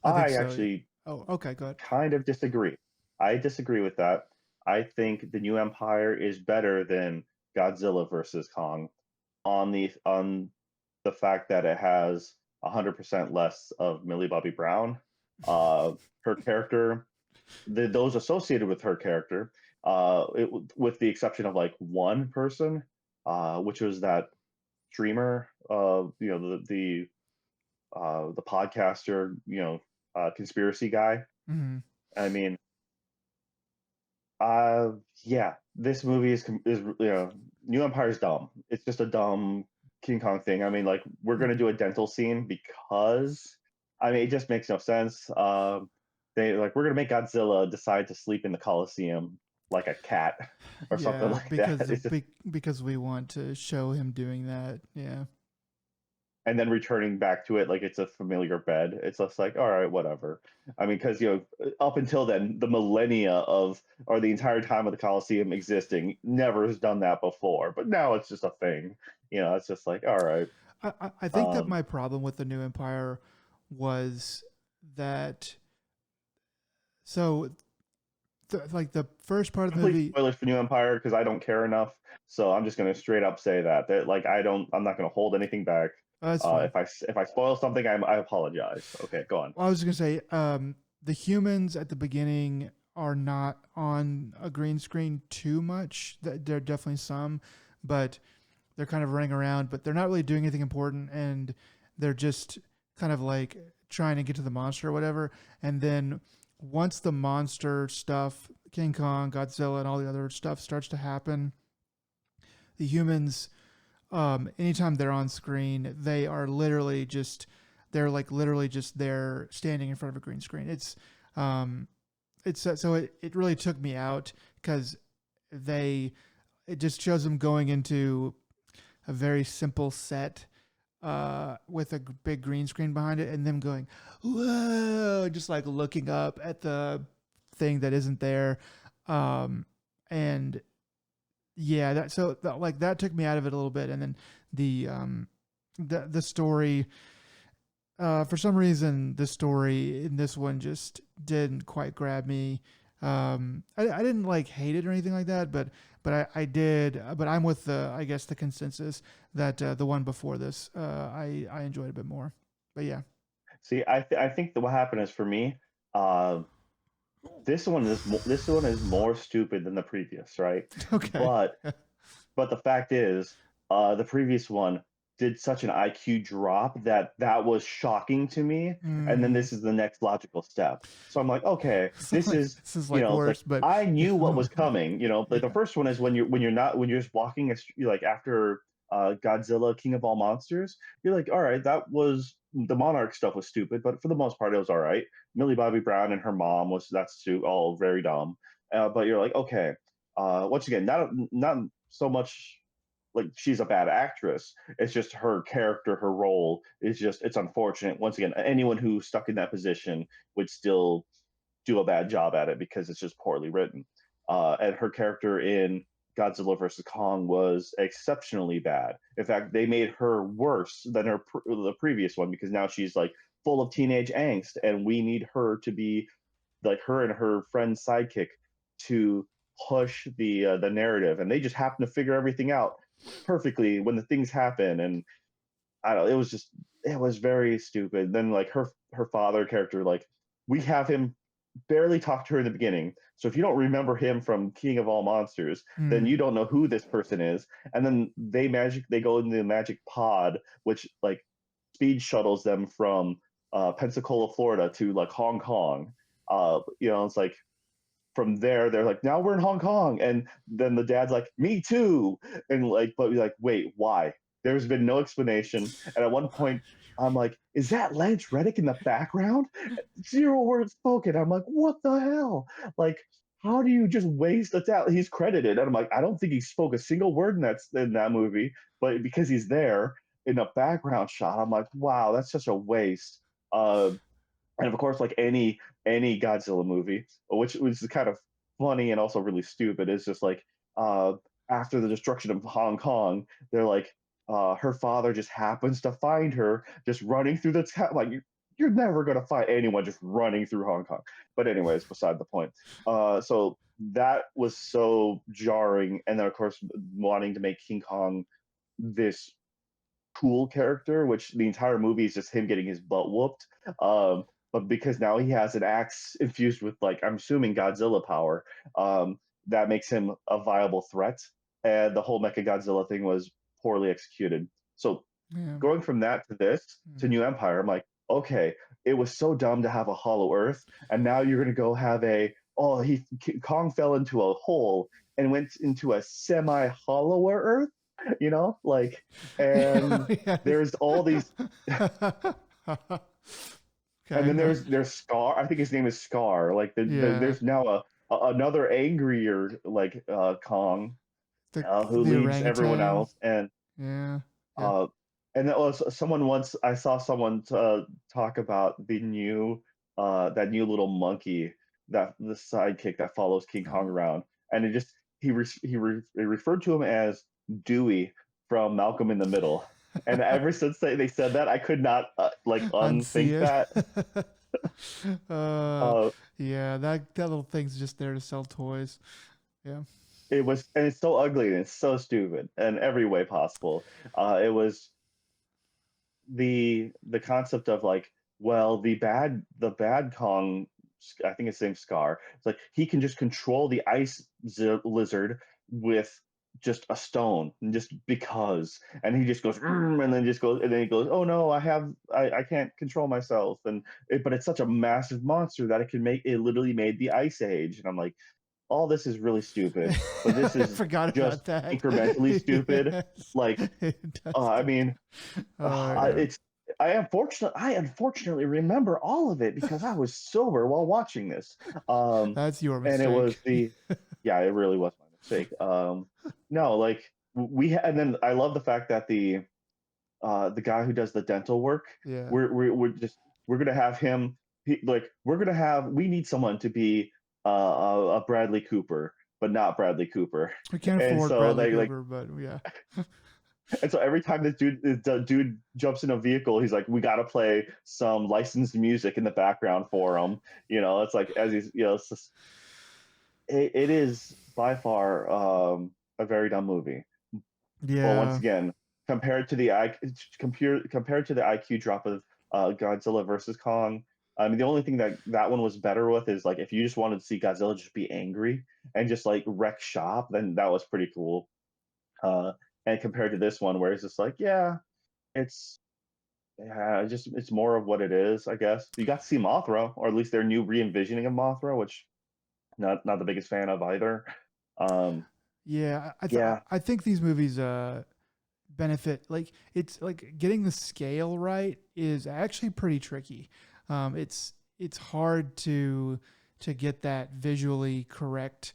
I think I so. Yeah. actually Oh, okay, good. kind of disagree. I disagree with that. I think the New Empire is better than Godzilla versus Kong on the fact that it has 100% less of Millie Bobby Brown. Her character, those associated with her character, with the exception of like one person, which was that streamer, the podcaster, conspiracy guy. Mm-hmm. I mean, uh, yeah, this movie is New Empire's dumb. It's just a dumb King Kong thing. I mean, like we're gonna do a dental scene because I mean it just makes no sense. We're gonna make Godzilla decide to sleep in the Coliseum like a cat or something Yeah, like that. It's just because we want to show him doing that. Yeah. and then returning back to it like it's a familiar bed. It's just like, all right, whatever. I mean, because up until then, the millennia of or the entire time of the Coliseum existing never has done that before. But now it's just a thing. It's just like, all right. I think that Um, my problem with the New Empire was that so like the first part of the Complete movie. spoilers for New Empire because I don't care enough. So I'm just gonna straight up say that like I'm not gonna hold anything back. That's fine. If I spoil something, I apologize. Okay, go on. Well, I was gonna say the humans at the beginning are not on a green screen too much. There are definitely some, but they're kind of running around, but they're not really doing anything important, and they're just kind of like trying to get to the monster or whatever. And then once the monster stuff, King Kong, Godzilla, and all the other stuff starts to happen, the humans, anytime they're on screen, they're like literally just there standing in front of a green screen. Um, it really took me out because they it just shows them going into a very simple set with a big green screen behind it, and them going, whoa, just like looking up at the thing that isn't there. And yeah, like that took me out of it a little bit. And then the story, for some reason, the story in this one just didn't quite grab me. I didn't like hate it or anything like that, but I did. But I'm with the I guess the consensus that the one before this I enjoyed a bit more. But yeah, See, I think that what happened is for me, uh, this one is more stupid than the previous, right? okay, But But the fact is, the previous one did such an IQ drop that was shocking to me. And then mm, this is the next logical step. So I'm like, okay, this is, this is like like worse, but I knew what was coming. Like the yeah, first one is when you're just walking, like after Godzilla, King of All Monsters, you're like, all right, that was the Monarch stuff was stupid, but for the most part, it was all right. Millie Bobby Brown and her mom that's all very dumb. But you're like, okay, once again, not so much like she's a bad actress. It's just her character, her role is just it's unfortunate. Once again, anyone who's stuck in that position would still do a bad job at it because it's just poorly written. And her character in Godzilla versus Kong was exceptionally bad. In fact, they made her worse than the previous one because now she's like full of teenage angst, and we need her to be like her and her friend's sidekick to push the narrative, and they just happen to figure everything out perfectly when the things happen. And I don't. It was very stupid. Then like her father character, like we have him barely talk to her in the beginning. So if you don't remember him from King of All Monsters, then Mm. you don't know who this person is. And then they go into the magic pod, which like speed shuttles them from Pensacola, Florida to like Hong Kong. It's like from there they're like, now we're in Hong Kong, and then the dad's like, me too, and like, but we're like, wait, why? There's been no explanation, and at one point I'm like, is that Lance Reddick in the background? Zero words spoken. I'm like, what the hell? Like, how do you just waste a talent? He's credited, and I'm like, I don't think he spoke a single word in that movie, but because he's there in a background shot, I'm like, wow, that's such a waste. uh and of course, like any Godzilla movie, which was kind of funny and also really stupid, is just like uh, after the destruction of Hong Kong, they're like, her father just happens to find her just running through the town. Like you're never gonna find anyone just running through Hong Kong. But anyways, beside the point. So that was so jarring, and then of course wanting to make King Kong this cool character, which the entire movie is just him getting his butt whooped. But because now he has an axe infused with, like, I'm assuming Godzilla power, that makes him a viable threat. And the whole Mecha Godzilla thing was poorly executed. So Yeah. going from that to this to Mm. New Empire, I'm like, okay, it was so dumb to have a Hollow Earth, and now you're gonna go have a Kong fell into a hole and went into a semi hollower Earth, like, and Yes. there's all these, and Okay. then there's Scar. I think his name is Scar. Like Yeah. there's now another angrier like Kong The who the leads everyone orangutan. else, and Yeah. Yeah. Uh, and that was someone once I saw someone talk about that new little monkey, that the sidekick that follows King Kong Oh. around, and it just he referred to him as Dewey from Malcolm in the Middle. And ever since they said that, I could not like Unsee unthink that. it. uh, Uh, yeah, that little thing's just there to sell toys. Yeah. and it's so ugly and it's so stupid in every way possible. It was the concept of like, well, the bad Kong, I think his name's Scar. It's like he can just control the ice lizard with just a stone, and just because, and he just goes, and then he goes, oh no, I can't control myself, but it's such a massive monster that it literally made the ice age, and I'm like, all this is really stupid, but this I is forgot about just that. incrementally stupid. Yes. Like, It does I get mean, Oh yeah. it's I unfortunately remember all of it because I was sober while watching this. Um, That's your and it was mistake. yeah, it really was my mistake. No, like and then I love the fact that the guy who does the dental work, Yeah. we're gonna have him. We need someone to be a Bradley Cooper, but not Bradley Cooper, We can't and afford so Bradley they like Cooper, but yeah. and so every time this dude jumps in a vehicle, he's like, "We got to play some licensed music in the background for him." It's like as he's, it is by far a very dumb movie. But once Yeah. again, compared to the IQ drop of Godzilla versus Kong, I mean, the only thing that one was better with is like if you just wanted to see Godzilla just be angry and just like wreck shop, then that was pretty cool. Uh, and compared to this one, where it's just like, it's it's more of what it is, I guess. You got to see Mothra, or at least their new re-envisioning of Mothra, which not the biggest fan of either. Um, Yeah, yeah, I think these movies benefit, like it's like getting the scale right is actually pretty tricky. It's hard to get that visually correct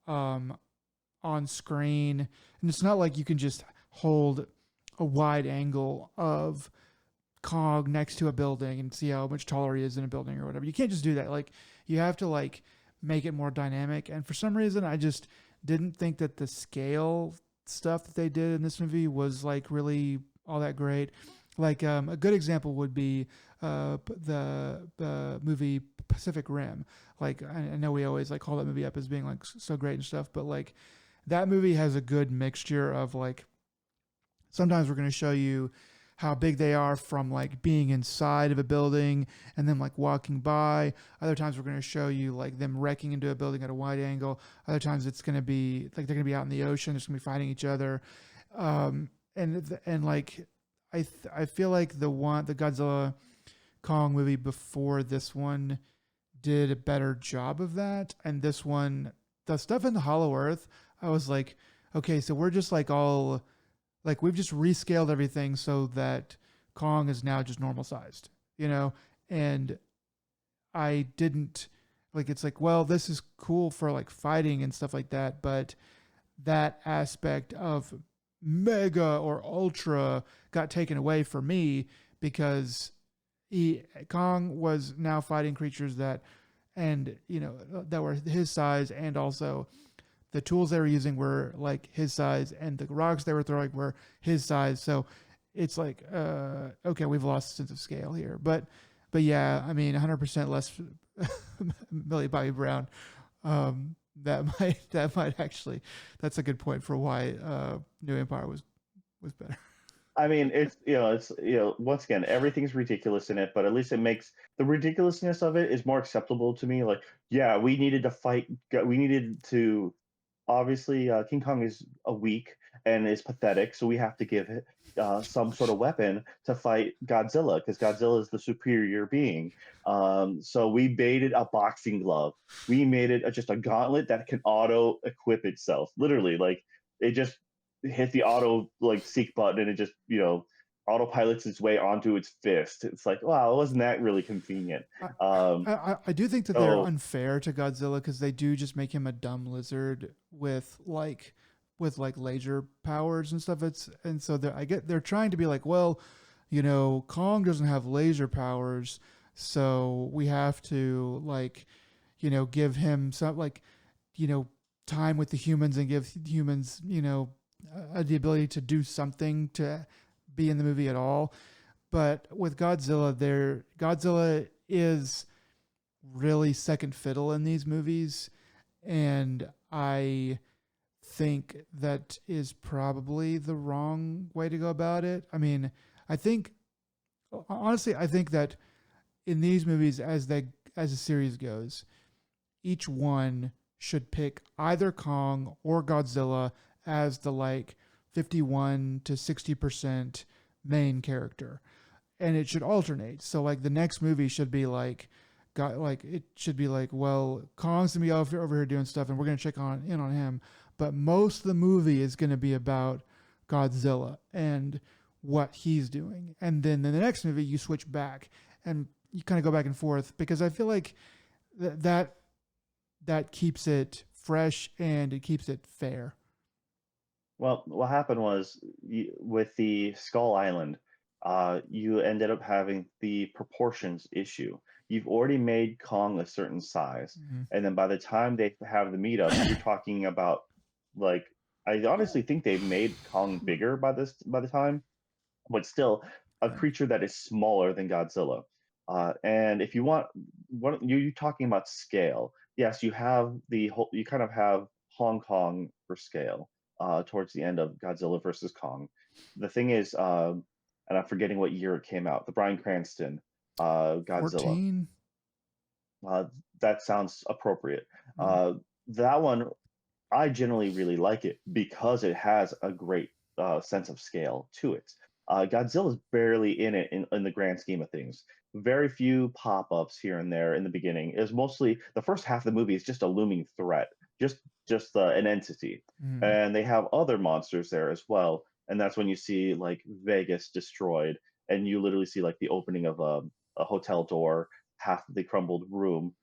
um on screen, and it's not like you can just hold a wide angle of Cog next to a building and see how much taller he is in a building or whatever. You can't just do that. Like you have to like make it more dynamic. And for some reason, I just didn't think that the scale stuff that they did in this movie was like really all that great. Like a good example would be the movie Pacific Rim. Like I know we always like call that movie up as being like so great and stuff, but like that movie has a good mixture of like sometimes we're going to show you how big they are from like being inside of a building and then like walking by. Other times we're going to show you like them wrecking into a building at a wide angle. Other times it's going to be like they're going to be out in the ocean, just going to be fighting each other. And like I feel like the Godzilla Kong movie before this one did a better job of that. And this one, the stuff in the Hollow Earth, I was like, okay, so we're just like all like we've just rescaled everything so that Kong is now just normal sized, you know? And I didn't like it's like, well, this is cool for like fighting and stuff like that, but that aspect of mega or ultra got taken away for me because Kong was now fighting creatures that and that were his size, and also the tools they were using were like his size, and the rocks they were throwing were his size. So it's like, okay, we've lost a sense of scale here. But yeah, I mean, 100% less Millie Bobby Brown. That might actually, that's a good point for why New Empire was better. I mean, it's once again, everything's ridiculous in it, but at least it makes the ridiculousness of it is more acceptable to me. Like, yeah, we needed to fight, we needed to obviously King Kong is a weak and is pathetic, so we have to give it some sort of weapon to fight Godzilla because Godzilla is the superior being. So we made it a boxing glove. We made it just a gauntlet that can auto equip itself. Literally, like it just hit the auto like seek button and it just autopilots its way onto its fist. It's like, wow, wasn't that really convenient? I, Um, I do think that they're so unfair to Godzilla because they do just make him a dumb lizard with like laser powers and stuff. It's and so I get they're trying to be like, well, Kong doesn't have laser powers, so we have to like, give him some like, you know, time with the humans and give humans, the ability to do something to be in the movie at all. But with Godzilla is really second fiddle in these movies, and I think that is probably the wrong way to go about it. I mean, I think honestly, I think that in these movies, as the series goes, each one should pick either Kong or Godzilla as the like 51 to 60% main character, and it should alternate. So like the next movie should be like got like it should be like, well, Kong's gonna be over here doing stuff and we're gonna check on him. But most of the movie is gonna be about Godzilla and what he's doing. And then in the next movie you switch back and you kind of go back and forth because I feel like that keeps it fresh and it keeps it fair. Well, what happened was with the Skull Island, you ended up having the proportions issue. You've already made Kong a certain size, Mm-hmm. and then by the time they have the meetup, you're talking about like I honestly think they've made Kong bigger by the time, but still a creature that is smaller than Godzilla. And if you want, what you're talking about scale? Yes, you have the whole. You kind of have Hong Kong for scale towards the end of Godzilla versus Kong. The thing is, and I'm forgetting what year it came out. The Bryan Cranston Godzilla. 14. Uh, that sounds appropriate. Mm-hmm. That one I generally really like it because it has a great sense of scale to it. Godzilla's barely in it in the grand scheme of things. Very few pop-ups here and there in the beginning. Is mostly the first half of the movie is just a looming threat, just an entity, Mm-hmm. and they have other monsters there as well. And that's when you see like Vegas destroyed, and you literally see like the opening of a hotel door, half of the crumbled room,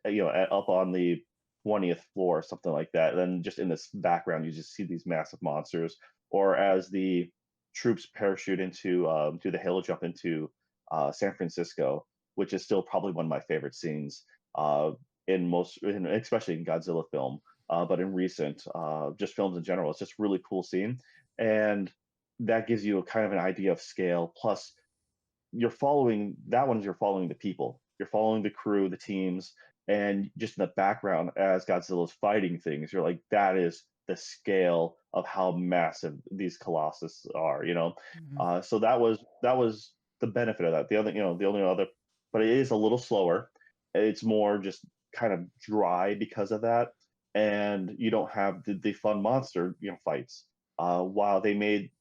up on the 20th floor or something like that. And then just in this background, you just see these massive monsters. Or as the troops parachute into do the hill jump into San Francisco, which is still probably one of my favorite scenes especially in Godzilla film, but in recent just films in general. It's just a really cool scene, and that gives you a kind of an idea of scale. Plus, you're following the people, you're following the crew, the teams, and just in the background as Godzilla's fighting things, you're like, that is the scale of how massive these colossus are, you know. Mhm. So that was the benefit of that. The other, the only other, but it is a little slower. It's more just kind of dry because of that, and you don't have the fun monster, fights. While they made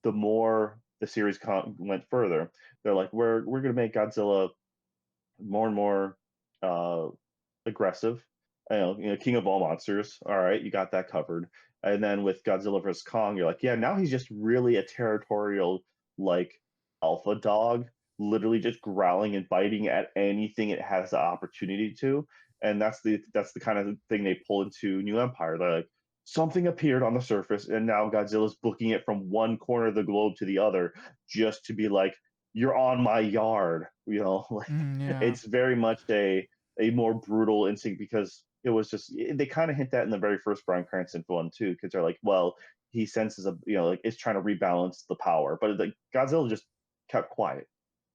the more the series went further, they're like, we're gonna make Godzilla more and more uh, aggressive. King of all monsters. All right, you got that covered. And then with Godzilla vs Kong, you're like, yeah, now he's just really a territorial, like alpha dog, literally just growling and biting at anything it has the opportunity to. And that's the kind of thing they pull into New Empire. They're like, something appeared on the surface, and now Godzilla's booking it from one corner of the globe to the other, just to be like, you're on my yard. Like Yeah. it's very much a more brutal instinct, because it was just, they kind of hint that in the very first Bryan Cranston one too, because they're like, well, he senses like it's trying to rebalance the power, but like Godzilla just kept quiet.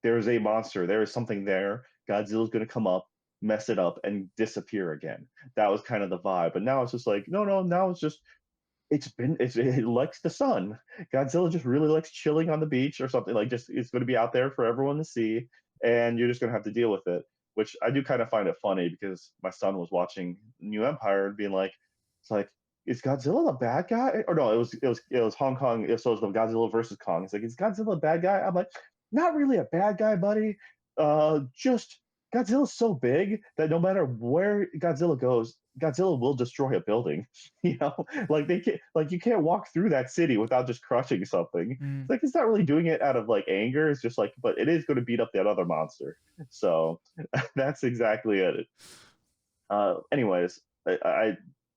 There is a monster, there is something there. Godzilla's going to come up, mess it up, and disappear again. That was kind of the vibe, but now it's just like, no, no, now it's just, it likes the sun. Godzilla just really likes chilling on the beach or something, like just it's going to be out there for everyone to see, and you're just going to have to deal with it. Which I do kind of find it funny, because my son was watching New Empire and being like, it's like, is Godzilla the bad guy? Or no, it was Hong Kong. So it was the Godzilla versus Kong. It's like, is Godzilla a bad guy? I'm like, not really a bad guy, buddy. Just Godzilla's so big that no matter where Godzilla goes, Godzilla will destroy a building. You know, like they can't, like you can't walk through that city without just crushing something. It's Mm. like it's not really doing it out of like anger. It's just like, but it is going to beat up that other monster. So that's exactly it. Anyways,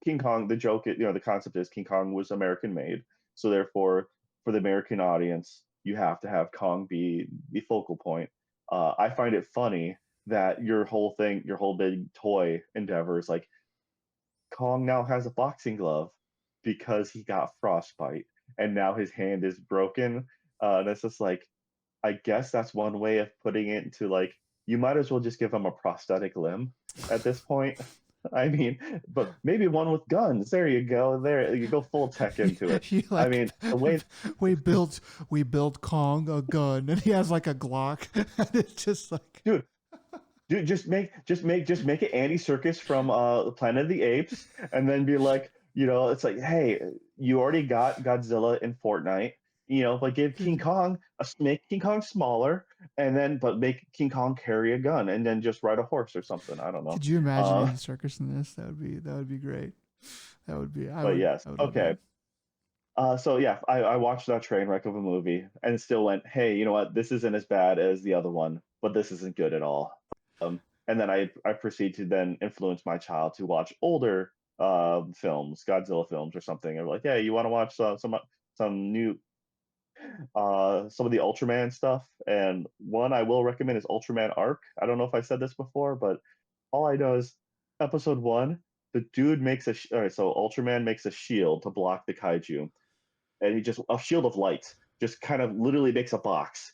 King Kong. The joke, the concept is King Kong was American made, so therefore, for the American audience, you have to have Kong be the focal point. I find it funny that your whole thing, your whole big toy endeavor is like, Kong now has a boxing glove because he got frostbite and now his hand is broken. And it's just like, I guess that's one way of putting it into like, you might as well just give him a prosthetic limb at this point. I mean, but maybe one with guns. There you go. There you go, full tech into it. You I like mean, the way, we built Kong a gun and he has like a Glock and it's just like dude, dude, just make it Andy Circus from Planet of the Apes, and then be like, it's like, hey, you already got Godzilla in Fortnite, but give King could, Kong make King Kong smaller, and then but make King Kong carry a gun, and then just ride a horse or something. I don't know. could you imagine Uh, Andy Circus in this? That would be great. That would be but yes, I would love that. okay. So yeah, I watched that train wreck of a movie and still went, hey, you know what? This isn't as bad as the other one, but this isn't good at all. And then I proceed to then influence my child to watch older films, Godzilla films or something. I'm like, hey, you want to watch some new some of the Ultraman stuff? And one I will recommend is Ultraman Arc. I don't know if I said this before, but all I know is episode one, the dude makes all right, so Ultraman makes a shield to block the kaiju, and he just a shield of light, just kind of literally makes a box,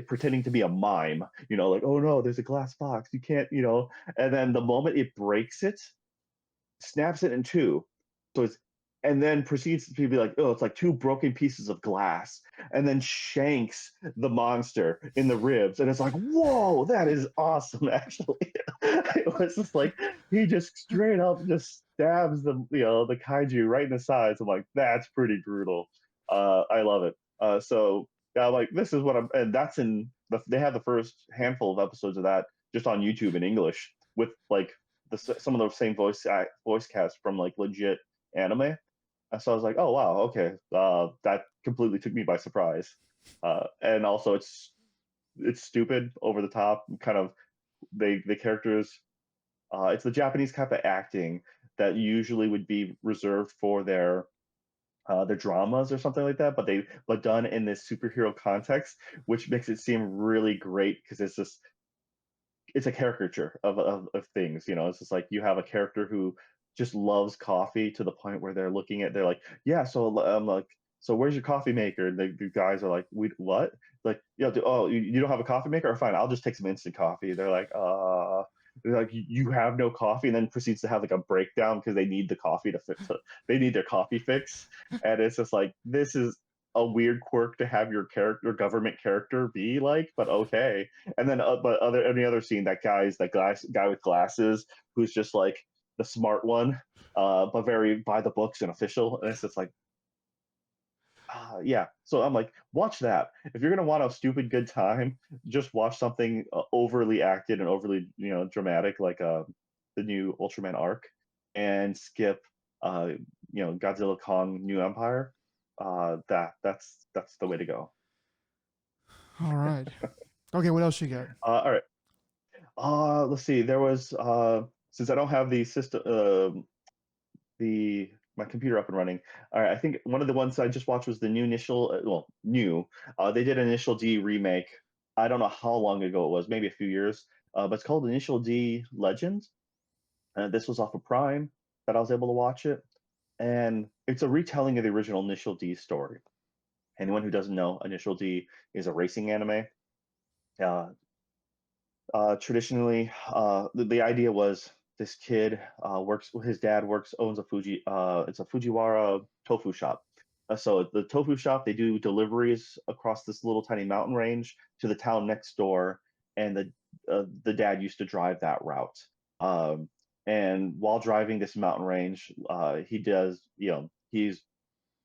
pretending to be a mime, like, oh no, there's a glass box, you can't, and then the moment it breaks it, snaps it in two. So it's, and then proceeds to be like, oh, it's like two broken pieces of glass, and then shanks the monster in the ribs. And it's like, whoa, that is awesome, actually. It was just like, he just straight up just stabs the kaiju right in the sides. I'm like, that's pretty brutal. I love it. So yeah, like this is what and that's they have the first handful of episodes of that just on YouTube in English with like some of those same voice cast from like legit anime. And so I was like, oh wow, okay, that completely took me by surprise. And also, it's stupid, over the top, kind of the characters. It's the Japanese type of acting that usually would be reserved for their dramas or something like that, but done in this superhero context, which makes it seem really great, because it's a caricature of things. It's just like you have a character who just loves coffee to the point where they're like, yeah, so I'm like, so where's your coffee maker? And the guys are like, we what? Like, oh, you don't have a coffee maker? Or fine, I'll just take some instant coffee. They're like, like you have no coffee, and then proceeds to have like a breakdown because they need the coffee they need their coffee fix, and it's just like this is a weird quirk to have your character government character be like, but okay. And then but other any other scene, that guy with glasses who's just like the smart one, but very by the books and official, and it's just like yeah. So I'm like, watch that. If you're gonna want a stupid good time, just watch something overly acted and overly dramatic, like the new Ultraman arc, and skip uh Godzilla Kong New Empire. That's the way to go. All right. Okay, what else you got? All right. Let's see. There was since I don't have the my computer up and running. All right, I think one of the ones I just watched was the new initial. Well, new. They did an Initial D remake. I don't know how long ago it was, maybe a few years. But it's called Initial D Legends. This was off of Prime that I was able to watch it, and it's a retelling of the original Initial D story. Anyone who doesn't know, Initial D is a racing anime. Uh, Traditionally, the idea was this kid works. His dad works, owns a it's a Fujiwara tofu shop. So the tofu shop, they do deliveries across this little tiny mountain range to the town next door, and the dad used to drive that route. Um, and while driving this mountain range, he does, he's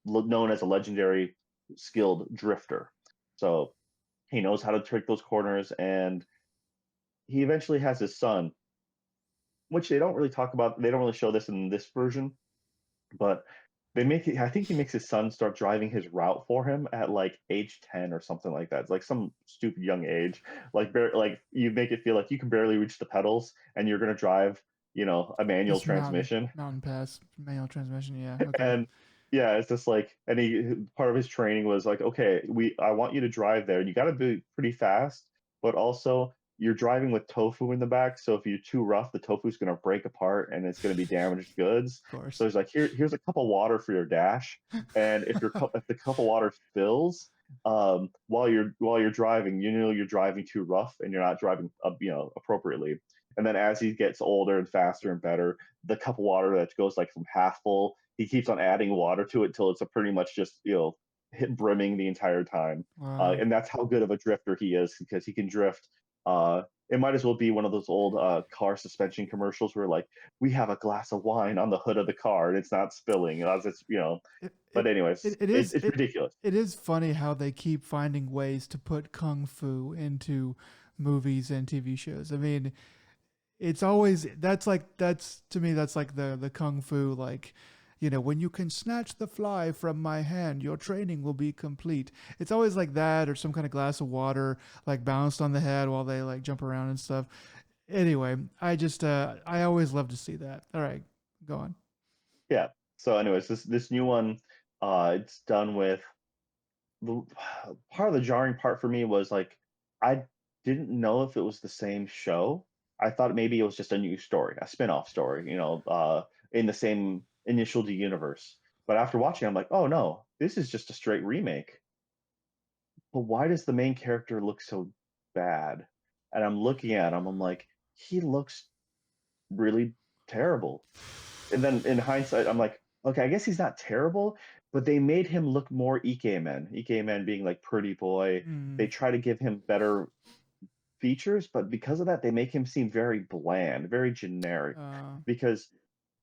known as a legendary skilled drifter. So he knows how to trick those corners, and he eventually has his son, which they don't really talk about. They don't really show this in this version, but they make it. I think he makes his son start driving his route for him at like age 10 or something like that. It's like some stupid young age. Like you make it feel like you can barely reach the pedals, and you're gonna drive, a manual This transmission. mountain pass manual transmission. Yeah. Okay. And yeah, it's just like, and he part of his training was like, okay, I want you to drive there. You got to be pretty fast, but also you're driving with tofu in the back. So if you're too rough, the tofu's going to break apart and it's going to be damaged goods. Of course. So he's like, here's a cup of water for your dash, and if the cup of water spills, while you're driving, you're driving too rough and you're not driving appropriately. And then as he gets older and faster and better, the cup of water that goes like from half full, he keeps on adding water to it till it's a pretty much just hit brimming the entire time. Wow. And that's how good of a drifter he is, because he can drift. It might as well be one of those old car suspension commercials where like we have a glass of wine on the hood of the car and it's not spilling. It But it anyways, it is it's ridiculous. it is funny how they keep finding ways to put kung fu into movies and TV shows. I mean, it's always that's to me that's like the kung fu like when you can snatch the fly from my hand, your training will be complete. It's always like that, or some kind of glass of water like bounced on the head while they like jump around and stuff. Anyway, I always love to see that. All right, go on. Yeah. So anyways, this new one, it's done with the part of the jarring part for me was like I didn't know if it was the same show. I thought maybe it was just a new story, a spin-off story, in the same Initial D universe. But after watching, I'm like, oh no, this is just a straight remake. But why does the main character look so bad? And I'm looking at him, I'm like, he looks really terrible. And then in hindsight, I'm like, okay, I guess he's not terrible, but they made him look more Ike-men. Ike-men being like pretty boy. They Mm, try to give him better features, but because of that, they make him seem very bland, very generic. uh, Because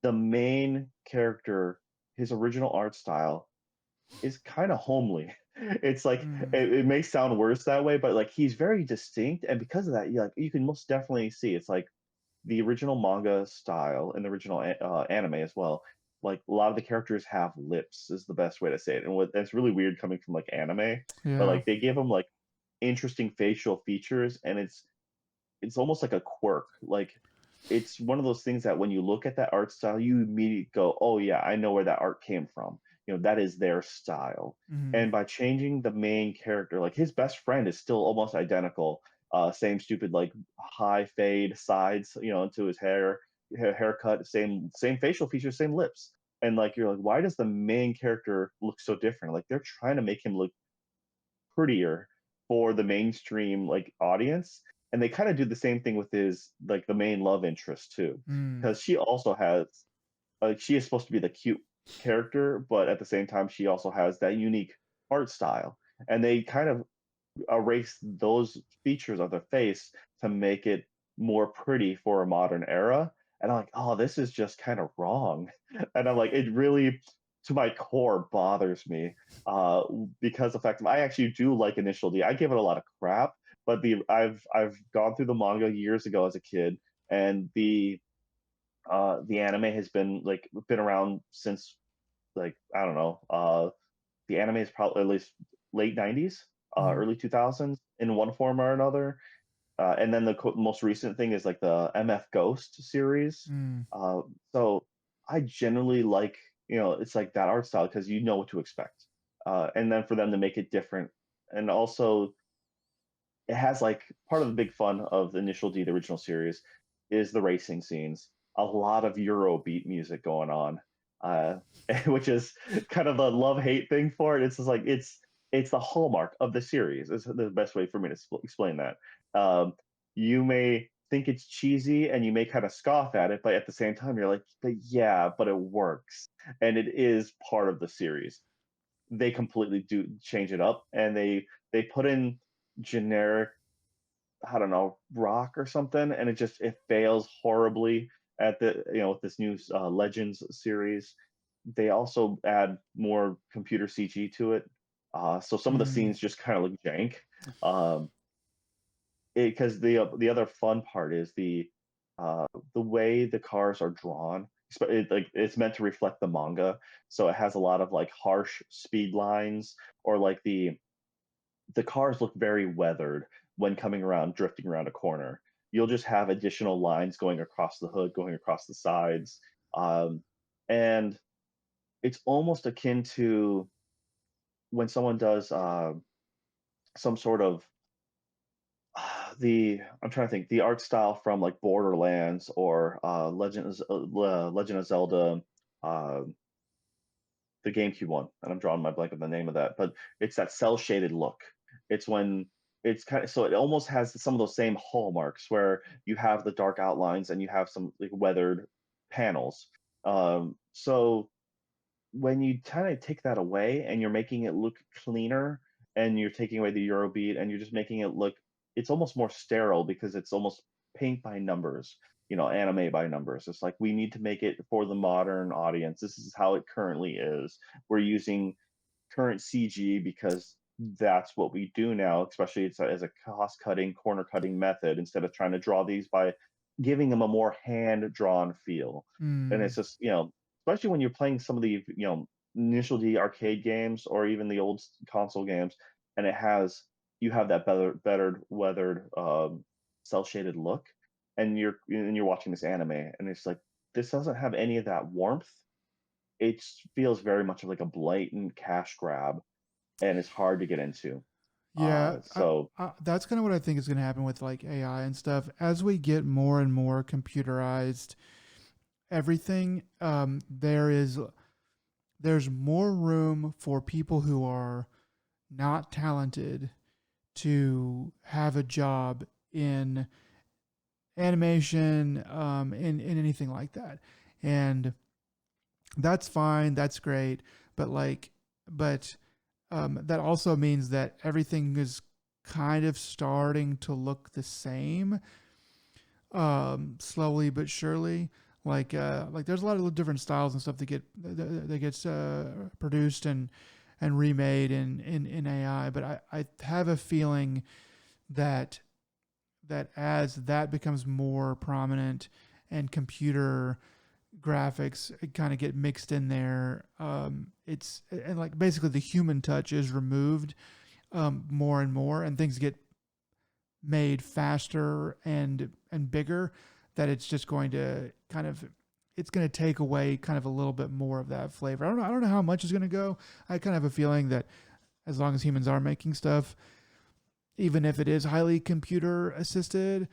the main character, his original art style, is kind of homely. It's like mm, it may sound worse that way, but like he's very distinct, and because of that, you can most definitely see it's like the original manga style and the original anime as well. Like a lot of the characters have lips is the best way to say it, and it's really weird coming from like anime, but yeah. like they give them like interesting facial features, and it's almost like a quirk. Like it's one of those things that when you look at that art style, you immediately go, "Oh yeah, I know where that art came from." That is their style. Mm, And by changing the main character, like his best friend is still almost identical. Same stupid like high fade sides, into his haircut, same facial features, same lips. And like you're like, why does the main character look so different? Like they're trying to make him look prettier for the mainstream like audience, And they kind of do the same thing with his like the main love interest too, Mm. because she also has she is supposed to be the cute character, but at the same time she also has that unique art style, and they kind of erase those features of their face to make it more pretty for a modern era. And I'm like, oh, this is just kind of wrong. And I'm like, it really, to my core, bothers me uh, because the fact that I actually do like Initial D. I give it a lot of crap, but I've gone through the manga years ago as a kid, and the anime has been around since like I don't know the anime is probably at least late 90s, Mm. early 2000s in one form or another. And then the most recent thing is like the MF Ghost series. Mm. Uh, so I generally like, it's like that art style because you know what to expect. And then for them to make it different. And also, it has like part of the big fun of the Initial D, the original series, is the racing scenes. A lot of Eurobeat music going on, uh, which is kind of a love hate thing for it. It's just like it's the hallmark of the series. Is the best way for me to explain that. Um, you may think it's cheesy and you may kind of scoff at it, but at the same time you're like, but yeah, but it works, and it is part of the series. They completely do change it up, and they put in generic, I don't know, rock or something, and it fails horribly at the with this new Legends series. They also add more computer CG to it, so some of the Mm. scenes just kind of look jank. Um, because the other fun part is the way the cars are drawn. Like it's meant to reflect the manga, so it has a lot of like harsh speed lines, or like the cars look very weathered when coming around, drifting around a corner. You'll just have additional lines going across the hood, going across the sides, and it's almost akin to when someone does some sort of the I'm trying to think the art style from like Borderlands or Legend of Zelda, uh, the GameCube one, and I'm drawing my blank on the name of that, but it's that cell shaded look. It's when it's kind of so it almost has some of those same hallmarks where you have the dark outlines and you have some like weathered panels. So when you kind of take that away and you're making it look cleaner, and you're taking away the Eurobeat and you're just making it look, it's almost more sterile because it's almost paint by numbers, anime by numbers. It's like we need to make it for the modern audience. This is how it currently is. We're using current CG because that's what we do now, especially as a cost cutting, corner cutting method, instead of trying to draw these by giving them a more hand drawn feel. And Mm. it's just, especially when you're playing some of the, initial D arcade games or even the old console games, and you have that better weathered, cell shaded look, and you're watching this anime, and it's like this doesn't have any of that warmth. It feels very much like a blatant cash grab, and it's hard to get into. Yeah, So that's kind of what I think is going to happen with like AI and stuff. As we get more and more computerized, everything, there's more room for people who are not talented to have a job in animation, in anything like that, and that's fine. That's great, but but that also means that everything is kind of starting to look the same, slowly but surely. Like there's a lot of different styles and stuff that gets produced and remade in AI. But I have a feeling that as that becomes more prominent and computer graphics kind of get mixed in there, it's and like basically the human touch is removed, more and more, and things get made faster and bigger, that it's just going to kind of, it's going to take away kind of a little bit more of that flavor. I don't know how much is going to go. I kind of have a feeling that as long as humans are making stuff, even if it is highly computer assisted,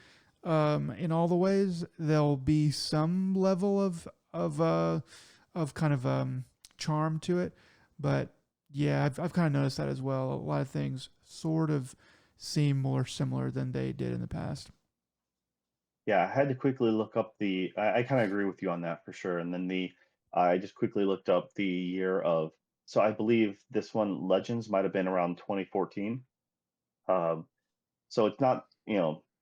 in all the ways, there'll be some level of kind of charm to it. But yeah, I've kind of noticed that as well. A lot of things sort of seem more similar than they did in the past. Yeah, I had to quickly look up the. I kind of agree with you on that for sure. And then I just quickly looked up the year of. So I believe this one, Legends, might have been around 2014. Um, so it's not,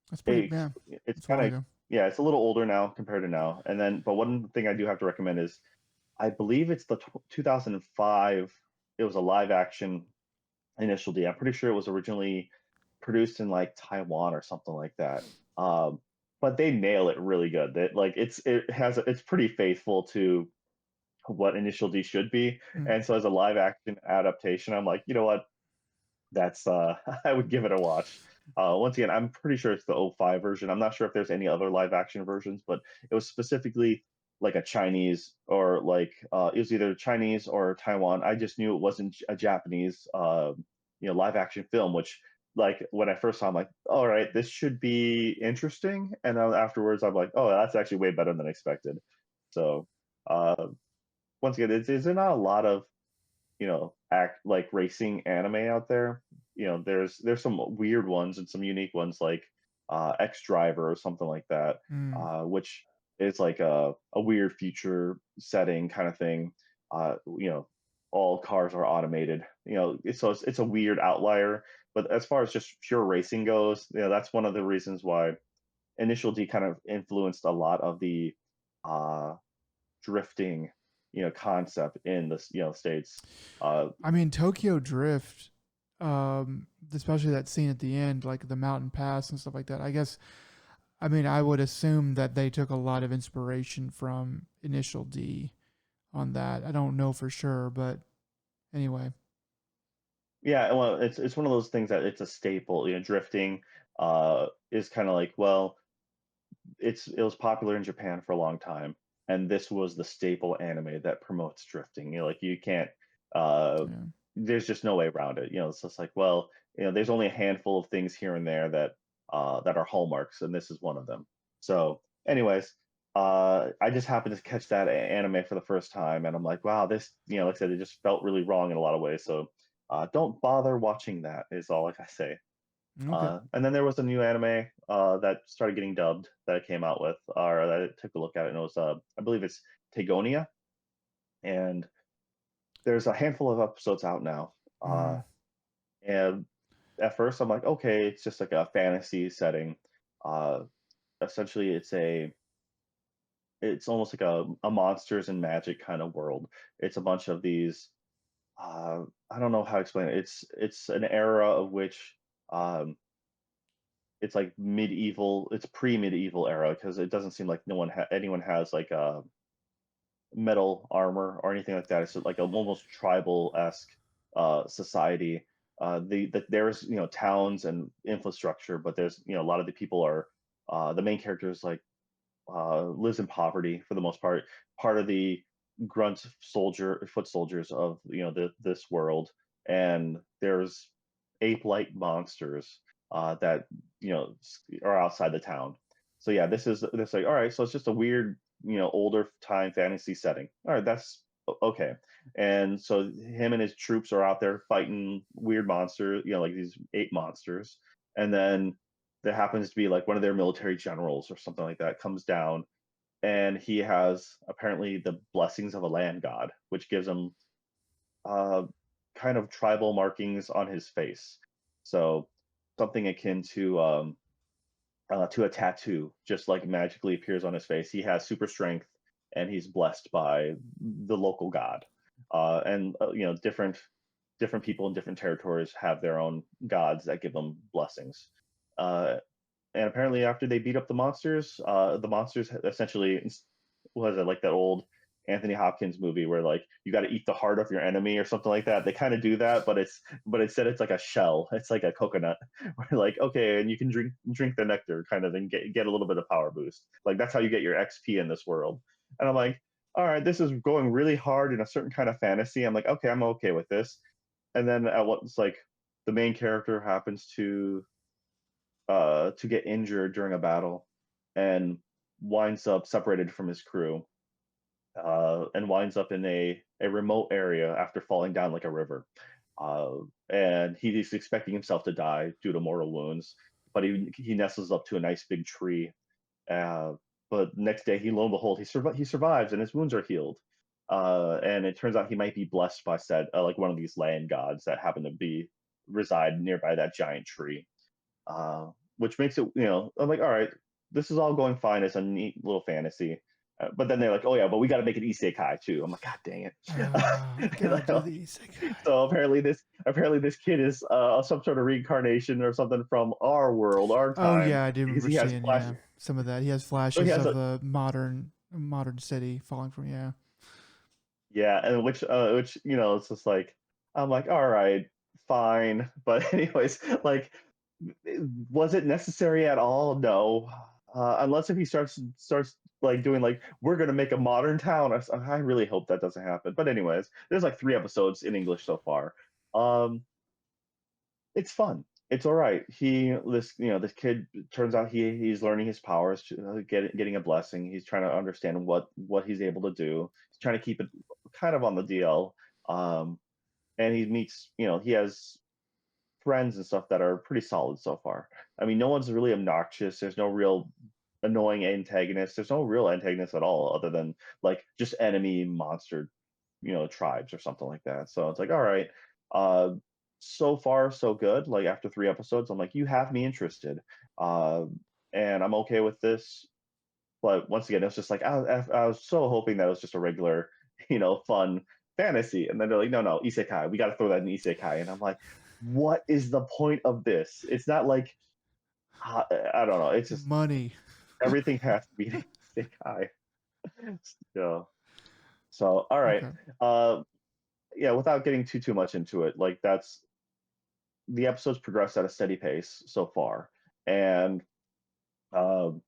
That's pretty. it, Yeah, it's that's a kind while of, ago. yeah, it's a little older now compared to now. And then, but one thing I do have to recommend is, I believe it's the 2005. It was a live action Initial D. I'm pretty sure it was originally produced in like Taiwan or something like that. Um, but they nail it really good. That like it's pretty faithful to what Initial D should be. Mm. And so as a live action adaptation, I'm like, you know what? That's I would give it a watch. Once again, I'm pretty sure it's the '05 version. I'm not sure if there's any other live action versions, but it was specifically like a Chinese or like it was either Chinese or Taiwan. I just knew it wasn't a Japanese live action film, which like when I first saw, I'm like, all right, this should be interesting. And then afterwards, I'm like, oh, that's actually way better than expected. So uh, once again, is there not a lot of act like racing anime out there? There's some weird ones and some unique ones like X Driver or something like that, Mm. which is like a weird future setting kind of thing. All cars are automated. So it's a weird outlier. But as far as just pure racing goes, that's one of the reasons why Initial D kind of influenced a lot of the uh, drifting concept in the states. I mean, Tokyo Drift, especially that scene at the end, like the mountain pass and stuff like that. I guess, I mean, I would assume that they took a lot of inspiration from Initial D on that. I don't know for sure, but anyway. Yeah, well, it's one of those things that it's a staple. Drifting is kind of like, well, it was popular in Japan for a long time, and this was the staple anime that promotes drifting. Like you can't uh Yeah. there's just no way around it. It's just like, well, there's only a handful of things here and there that are hallmarks, and this is one of them. So, anyways, I just happened to catch that anime for the first time, and I'm like, wow, this, like I said, it just felt really wrong in a lot of ways. So, don't bother watching that, is all I can say. Okay. And then there was a new anime that started getting dubbed that I came out with, or that I took a look at, and it was, I believe it's Teogonia, and there's a handful of episodes out now. Mm. And at first, I'm like, okay, it's just like a fantasy setting. Uh, Essentially, it's almost like a monsters and magic kind of world. It's a bunch of these. I don't know how to explain it. It's an era of which um, it's like medieval. It's pre-medieval era because it doesn't seem like anyone has like a metal armor or anything like that. It's like a almost tribal-esque society. There's towns and infrastructure, but there's a lot of the people are the main characters like lives in poverty for the most part. Part of the foot soldiers of this world, and there's ape-like monsters that are outside the town. So yeah, this like, all right. So it's just a weird older time fantasy setting. All right, that's okay. And so him and his troops are out there fighting weird monsters, like these ape monsters, and then there happens to be like one of their military generals or something like that comes down, and he has apparently the blessings of a land god, which gives him uh, kind of tribal markings on his face. So something akin to a tattoo, just like magically appears on his face. He has super strength, and he's blessed by the local god. And different people in different territories have their own gods that give them blessings. Uh, and apparently, after they beat up the monsters essentially, was it like that old Anthony Hopkins movie where like you got to eat the heart of your enemy or something like that? They kind of do that, but instead it's like a shell. It's like a coconut. Where like, okay, and you can drink the nectar kind of and get a little bit of power boost. Like that's how you get your XP in this world. And I'm like, all right, this is going really hard in a certain kind of fantasy. I'm like, okay, I'm okay with this. And then at what's like the main character happens to get injured during a battle and winds up separated from his crew, and winds up in a remote area after falling down like a river. And he's expecting himself to die due to mortal wounds, but he nestles up to a nice big tree, Uh, but next day, lo and behold, he survives and his wounds are healed. And it turns out he might be blessed by said like one of these land gods that happen to be reside nearby that giant tree. Which makes it, I'm like, all right, this is all going fine as a neat little fantasy. But then they're like, oh yeah, but we got to make an isekai too. I'm like, god dang Gotta do it. the isekai. So apparently this kid is some sort of reincarnation or something from our world, our Oh time, yeah, I do because remember he has seeing flash. some of that. He has So he flashes has of a the modern city falling from yeah, and which it's just like I'm like, all right, fine, but anyways, like, was it necessary at all? No, unless if he starts like doing like we're gonna make a modern town. I really hope that doesn't happen. But anyways, there's like 3 episodes in English so far. Um, it's fun. It's all right. This kid turns out he's learning his powers, getting a blessing. He's trying to understand what he's able to do. He's trying to keep it kind of on the DL. Um, and he meets, he has friends and stuff that are pretty solid so far. I mean, no one's really obnoxious. There's no real annoying antagonist. There's no real antagonist at all, other than like just enemy monster, tribes or something like that. So it's like, all right, uh, so far so good. Like after 3 episodes, I'm like, you have me interested, uh, and I'm okay with this. But once again, it was just like I was so hoping that it was just a regular, fun fantasy, and then they're like, no, no, isekai. We got to throw that in isekai, and I'm like, what is the point of this? It's not like I don't know. It's just money. everything has to be isekai. So, so all right. Okay. Uh, yeah, without getting too much into it, like that's the episodes progress at a steady pace so far, and um,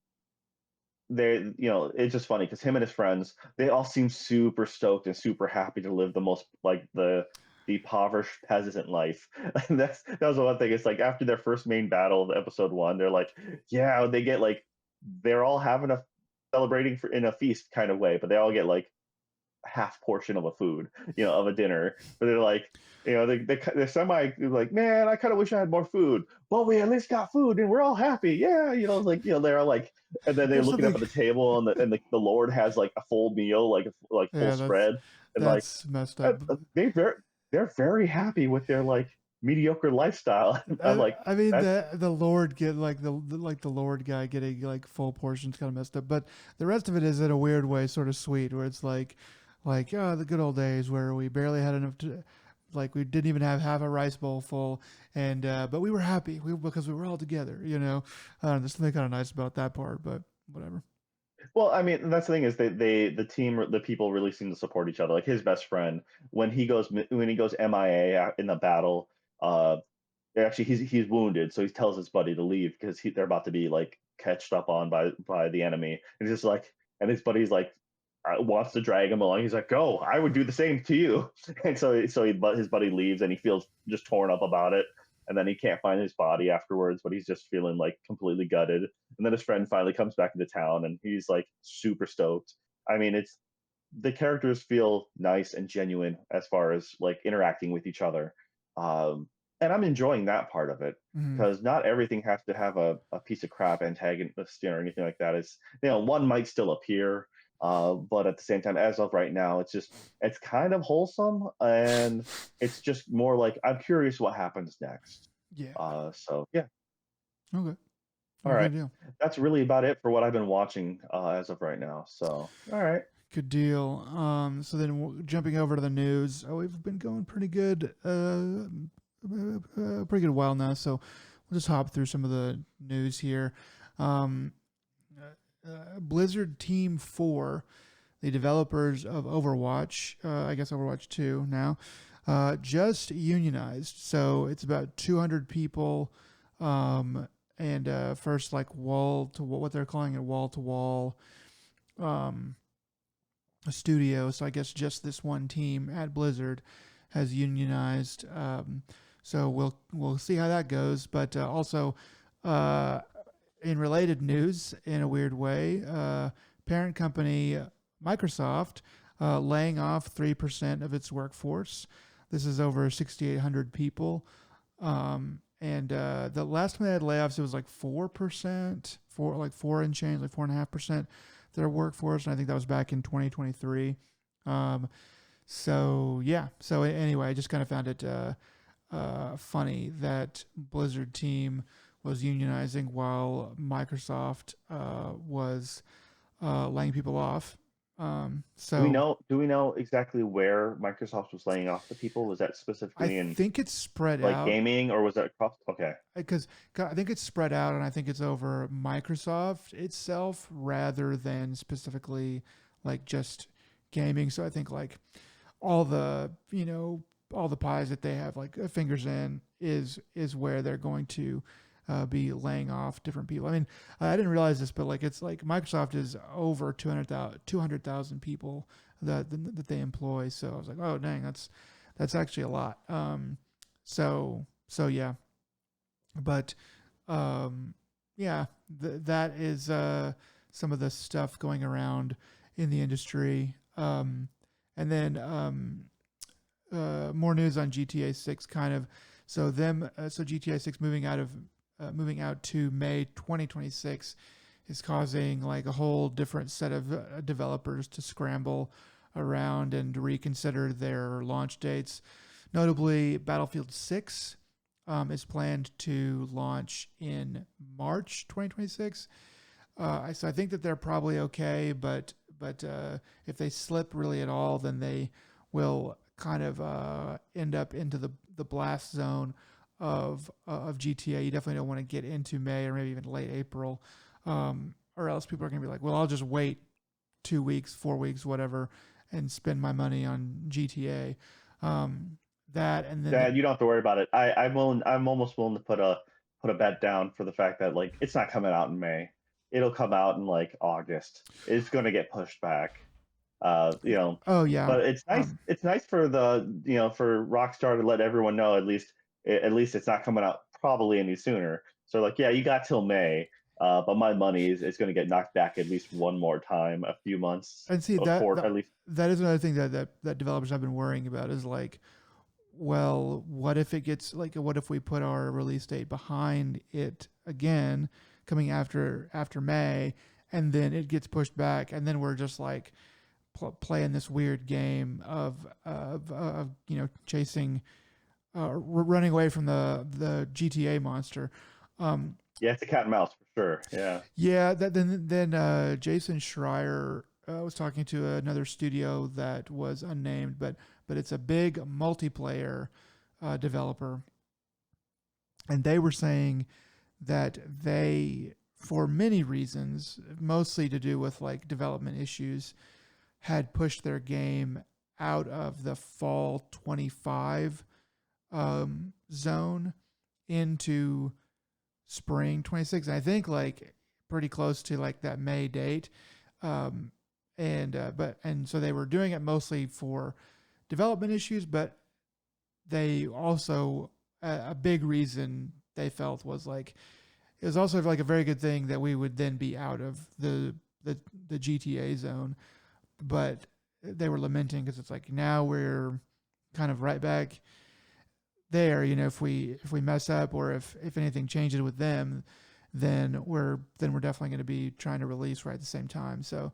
it's just funny because him and his friends, they all seem super stoked and super happy to live the most like the impoverished peasant life. And that was the one thing. It's like after their first main battle of episode one, they're like, yeah, they get like they're all having a celebrating in a feast kind of way, but they all get like half portion of a food, of a dinner. But they're like, they're semi like, man, I kind of wish I had more food. Well, we at least got food and we're all happy. Yeah, it's like, they're all like, and then they're There's looking up something. at the table and the Lord has like a full meal, like full Yeah, spread, and like that's messed up. they're very happy with their like mediocre lifestyle. I'm like, I mean that's the Lord get like the Lord guy getting like full portions kind of messed up, but the rest of it is in a weird way sort of sweet, where it's like oh the good old days where we barely had enough to, like we didn't even have half a rice bowl full, and but we were happy because we were all together. There's something kind of nice about that part, but whatever. well, I mean, that's the thing is the people really seem to support each other. Like his best friend, when he goes MIA in the battle, uh, actually he's wounded, so he tells his buddy to leave because they're about to be like catched up on by the enemy, and he's just like, and his buddy's like wants to drag him along. He's like, "Go! I would do the same to you." And but his buddy leaves, and he feels just torn up about it. And then he can't find his body afterwards, but he's just feeling like completely gutted. And then his friend finally comes back into town, and he's like super stoked. I mean, it's the characters feel nice and genuine as far as like interacting with each other. Um, and I'm enjoying that part of it Mhm. because not everything has to have a piece of crap antagonist or anything like that. It's, one might still appear, but at the same time, as of right now, it's kind of wholesome and it's just more like I'm curious what happens next. Yeah. So yeah, Okay. all Well, right, good deal. that's really about it for what I've been watching as of right now. So all right. Good deal. So then jumping over to the news, we've been going pretty good, pretty good while now. So we'll just hop through some of the news here. Um, Blizzard Team 4, the developers of Overwatch, I guess Overwatch 2 now, just unionized. So it's about 200 people, and first like wall to what they're calling it, wall to wall a studio. So I guess just this one team at Blizzard has unionized. So we'll see how that goes. But also, uh, in related news, in a weird way, parent company Microsoft laying off 3% of its workforce. This is over 6,800 people. and the last time they had layoffs, it was like 4%, like 4 and change, like 4.5% their workforce, and I think that was back in 2023. Um, so yeah, so anyway, I just kind of found it funny that Blizzard team was unionizing while Microsoft was laying people off. So Do we know exactly where Microsoft was laying off the people? Was that I specifically in think it's spread like out gaming, or was that across? Okay. because I think it's spread out, and I think it's over Microsoft itself rather than specifically like just gaming. So I think like all the all the pies that they have like fingers in is where they're going to be laying off different people. I mean, I didn't realize this, but like it's like Microsoft is over 200,000 people that they employ. So I was like, oh dang, that's actually a lot. So yeah, but yeah, that is some of the stuff going around in the industry. And then more news on GTA 6, kind of. So GTA 6 moving out to May 2026 is causing like a whole different set of developers to scramble around and reconsider their launch dates. Notably, Battlefield 6 is planned to launch in March 2026. So I think that they're probably okay, but if they slip really at all, then they will kind of end up into the blast zone of GTA. You definitely don't want to get into May or maybe even late April, or else people are going to be like, well, I'll just wait 2 weeks, 4 weeks, whatever, and spend my money on GTA. That and then Dad, you don't have to worry about it. I'm willing. I'm almost willing to put a bet down for the fact that like it's not coming out in May. It'll come out in like August. It's going to get pushed back. You know, oh yeah, but it's nice. um, It's nice for the for Rockstar to let everyone know at least it's not coming out probably any sooner. So like, yeah, you got till May. But my money is going to get knocked back at least one more time, a few months, and see a quarter that at least. that is another thing that developers have been worrying about is like, well, what if it gets like, what if we put our release date behind it again, coming after May, and then it gets pushed back, and then we're just like playing this weird game of chasing, running away from the GTA monster. Um, Yeah, it's a cat and mouse for sure. Yeah. yeah, then Jason Schreier was talking to another studio that was unnamed, but it's a big multiplayer developer, and they were saying that they, for many reasons, mostly to do with like development issues, had pushed their game out of the fall 25 zone into spring 26. And I think like pretty close to like that May date. Um, and so they were doing it mostly for development issues, but they also, a big reason they felt was like, it was also like a very good thing that we would then be out of the GTA zone. But they were lamenting because it's like now we're kind of right back there. If we mess up, or if anything changes with them, then we're definitely going to be trying to release right at the same time. So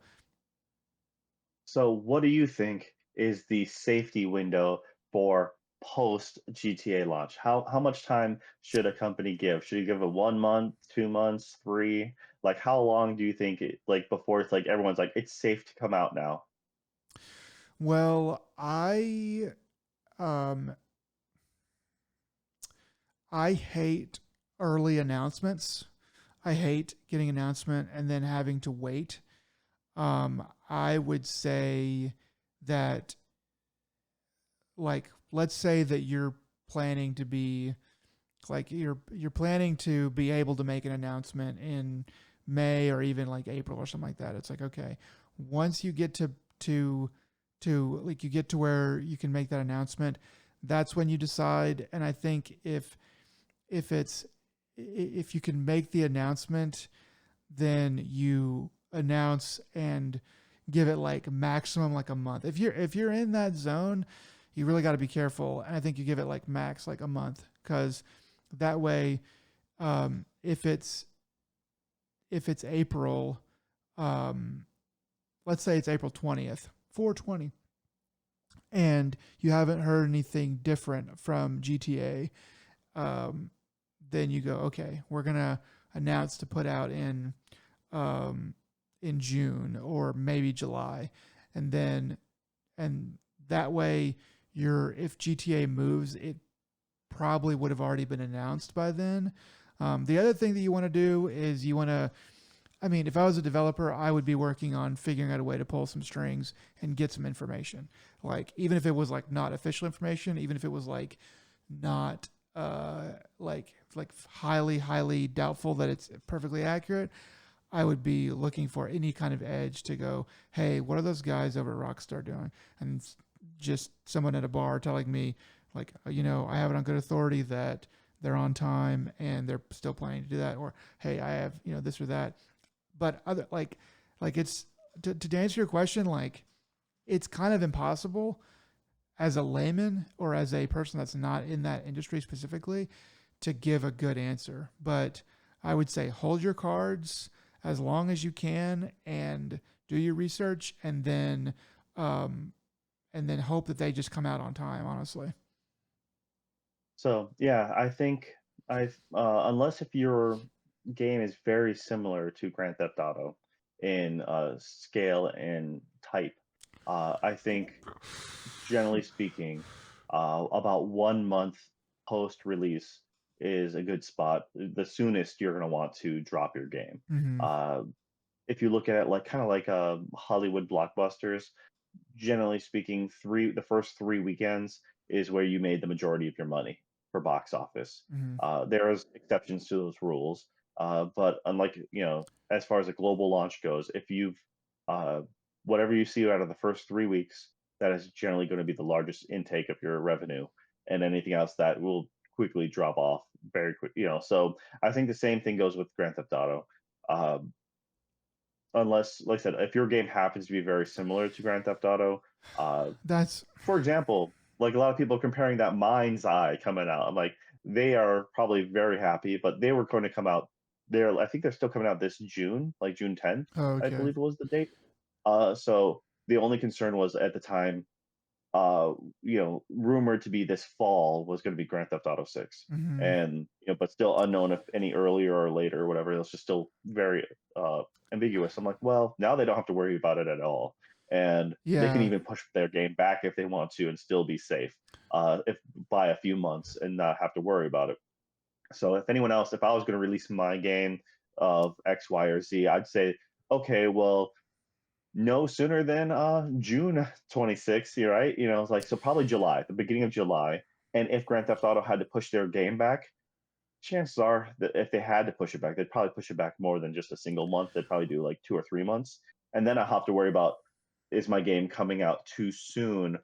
So, what do you think is the safety window for post GTA launch? How much time should a company give? Should you give it 1 month, 2 months, three? Like, how long do you think like before it's like everyone's like it's safe to come out now? well, um I hate early announcements. I hate getting an announcement and then having to wait. I would say that, like, let's say that you're planning to be like you're planning to be able to make an announcement in May or even like April or something like that. It's like, okay, once you get to like you get to where you can make that announcement, that's when you decide. And I think if it's if you can make the announcement, then you announce and give it like maximum like a month. If you're in that zone, you really got to be careful. And I think you give it like max like a month, because That way, if it's April, um, let's say it's April 20th, 420, and you haven't heard anything different from GTA, um, then you go, okay, we're gonna announce to put out um, in June or maybe July, and then and that way if GTA moves, it probably would have already been announced by then. The other thing that you want to do is you want to, I mean, if I was a developer, I would be working on figuring out a way to pull some strings and get some information. Like, even if it was like not official information, even if it was like not like highly doubtful that it's perfectly accurate, I would be looking for any kind of edge to go, hey, what are those guys over at Rockstar doing? And just someone at a bar telling me, like, I have it on good authority that they're on time and they're still planning to do that, or hey, I have this or that. But other like it's to answer your question, like it's kind of impossible as a layman or as a person that's not in that industry specifically to give a good answer. But I would say hold your cards as long as you can and do your research, um, and then hope that they just come out on time. Honestly. So yeah, I think I've unless if your game is very similar to Grand Theft Auto in scale and type, I think generally speaking, about 1 month post release is a good spot. The soonest you're going to want to drop your game. Mm-hmm. Uh, if you look at it like kind of like Hollywood blockbusters, generally speaking, the first 3 weekends is where you made the majority of your money for box office. Mm-hmm. There's exceptions to those rules, but unlike as far as a global launch goes, if you've uh, whatever you see out of the first 3 weeks, that is generally going to be the largest intake of your revenue, and anything else that will quickly drop off very quick. So I think the same thing goes with Grand Theft Auto. Um, Unless, like I said, if your game happens to be very similar to Grand Theft Auto, uh, That's for example, like a lot of people comparing that Mind's Eye coming out, I'm like, they are probably very happy, but they were going to come out there. I think they're still coming out this June, like June 10th, I okay. believe it was the date. So the only concern was at the time, uh, rumored to be this fall was going to be Grand Theft Auto 6. Mm-hmm. And, but still unknown if any earlier or later or whatever. It was just still very ambiguous. I'm like, well, now they don't have to worry about it at all. And they can Yeah. even push their game back if they want to and still be safe if by a few months and not have to worry about it. So if anyone else, if I was going to release my game of X, Y, or Z, I'd say, okay, well, no sooner than June 26th, you're right. It's like so probably July, the beginning of July. And if Grand Theft Auto had to push their game back, chances are that if they had to push it back, they'd probably push it back more than just a single month. They'd probably do like 2 or 3 months. And then I have to worry about, is my game coming out too soon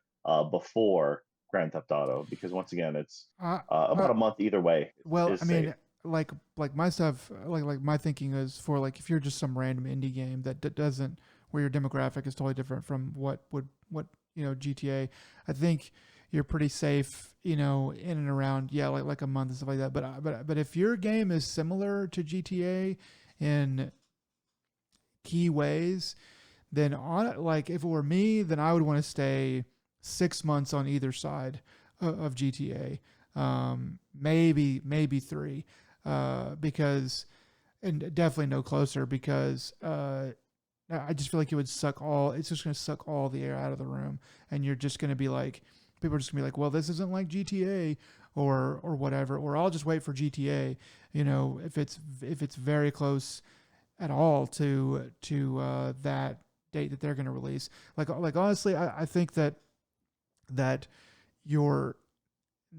before Grand Theft Auto? Because once again, it's Uh, about uh, a month either way well, I is safe. mean, like my stuff, like my thinking is for like if you're just some random indie game that doesn't where your demographic is totally different from what GTA. I think you're pretty safe, in and around like a month and stuff like that. But if your game is similar to GTA in key ways, then on like if it were me, then I would want to stay 6 months on either side of GTA. Maybe three, because and definitely no closer because I just feel like it would suck all. It's just gonna suck all the air out of the room, and you're just gonna be like, people are just gonna be like, well, this isn't like GTA or whatever, or I'll just wait for GTA. If it's very close at all to that date that they're gonna release. Like honestly, I think that your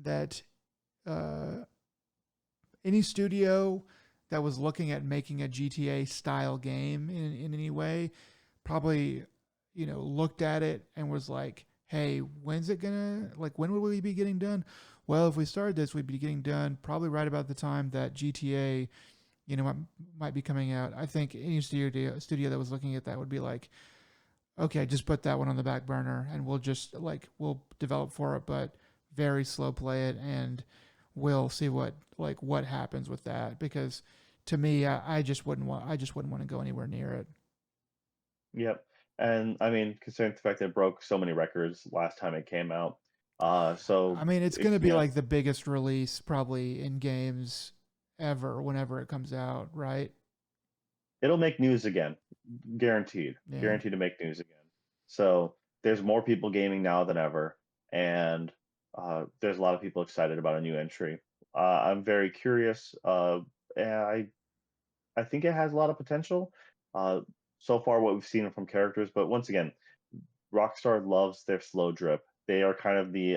that uh, any studio that was looking at making a GTA style game in any way probably looked at it and was like, hey, when's it gonna, like, when will we be getting done? Well, if we started this, we'd be getting done probably right about the time that GTA might be coming out. I think any studio that was looking at that would be like, okay, just put that one on the back burner and we'll just like we'll develop for it, but very slow play it, and we'll see what happens with that, because to me, I just wouldn't want to go anywhere near it. Yep. And I mean, considering the fact that it broke so many records last time it came out, I so mean, it's going if to be like the biggest release probably in games ever whenever it comes out, right? it'll make news again, guaranteed, Yeah. guaranteed to make news again. So there's more people gaming now than ever, and there's a lot of people excited about a new entry. I'm very curious. And I think it has a lot of potential. Uh, so far, what we've seen from characters, but once again, Rockstar loves their slow drip. They are kind of they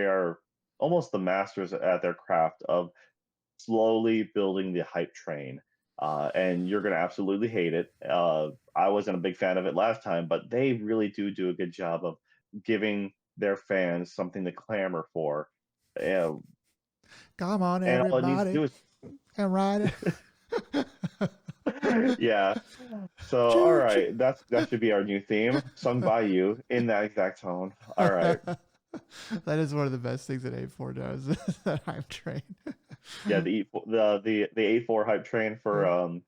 are almost the masters at their craft of slowly building the hype train. And you're going to absolutely hate it. I wasn't a big fan of it last time, but they really do a good job of giving their fans something to clamor for. Uh, Come on, and all it needs to everybody, do is, and ride it. yeah. So, all Choo choo. right, that should be our new theme, sung by you in that exact tone. All right. That is one of the best things that A4 does. That hype train. Yeah, the A4 hype train for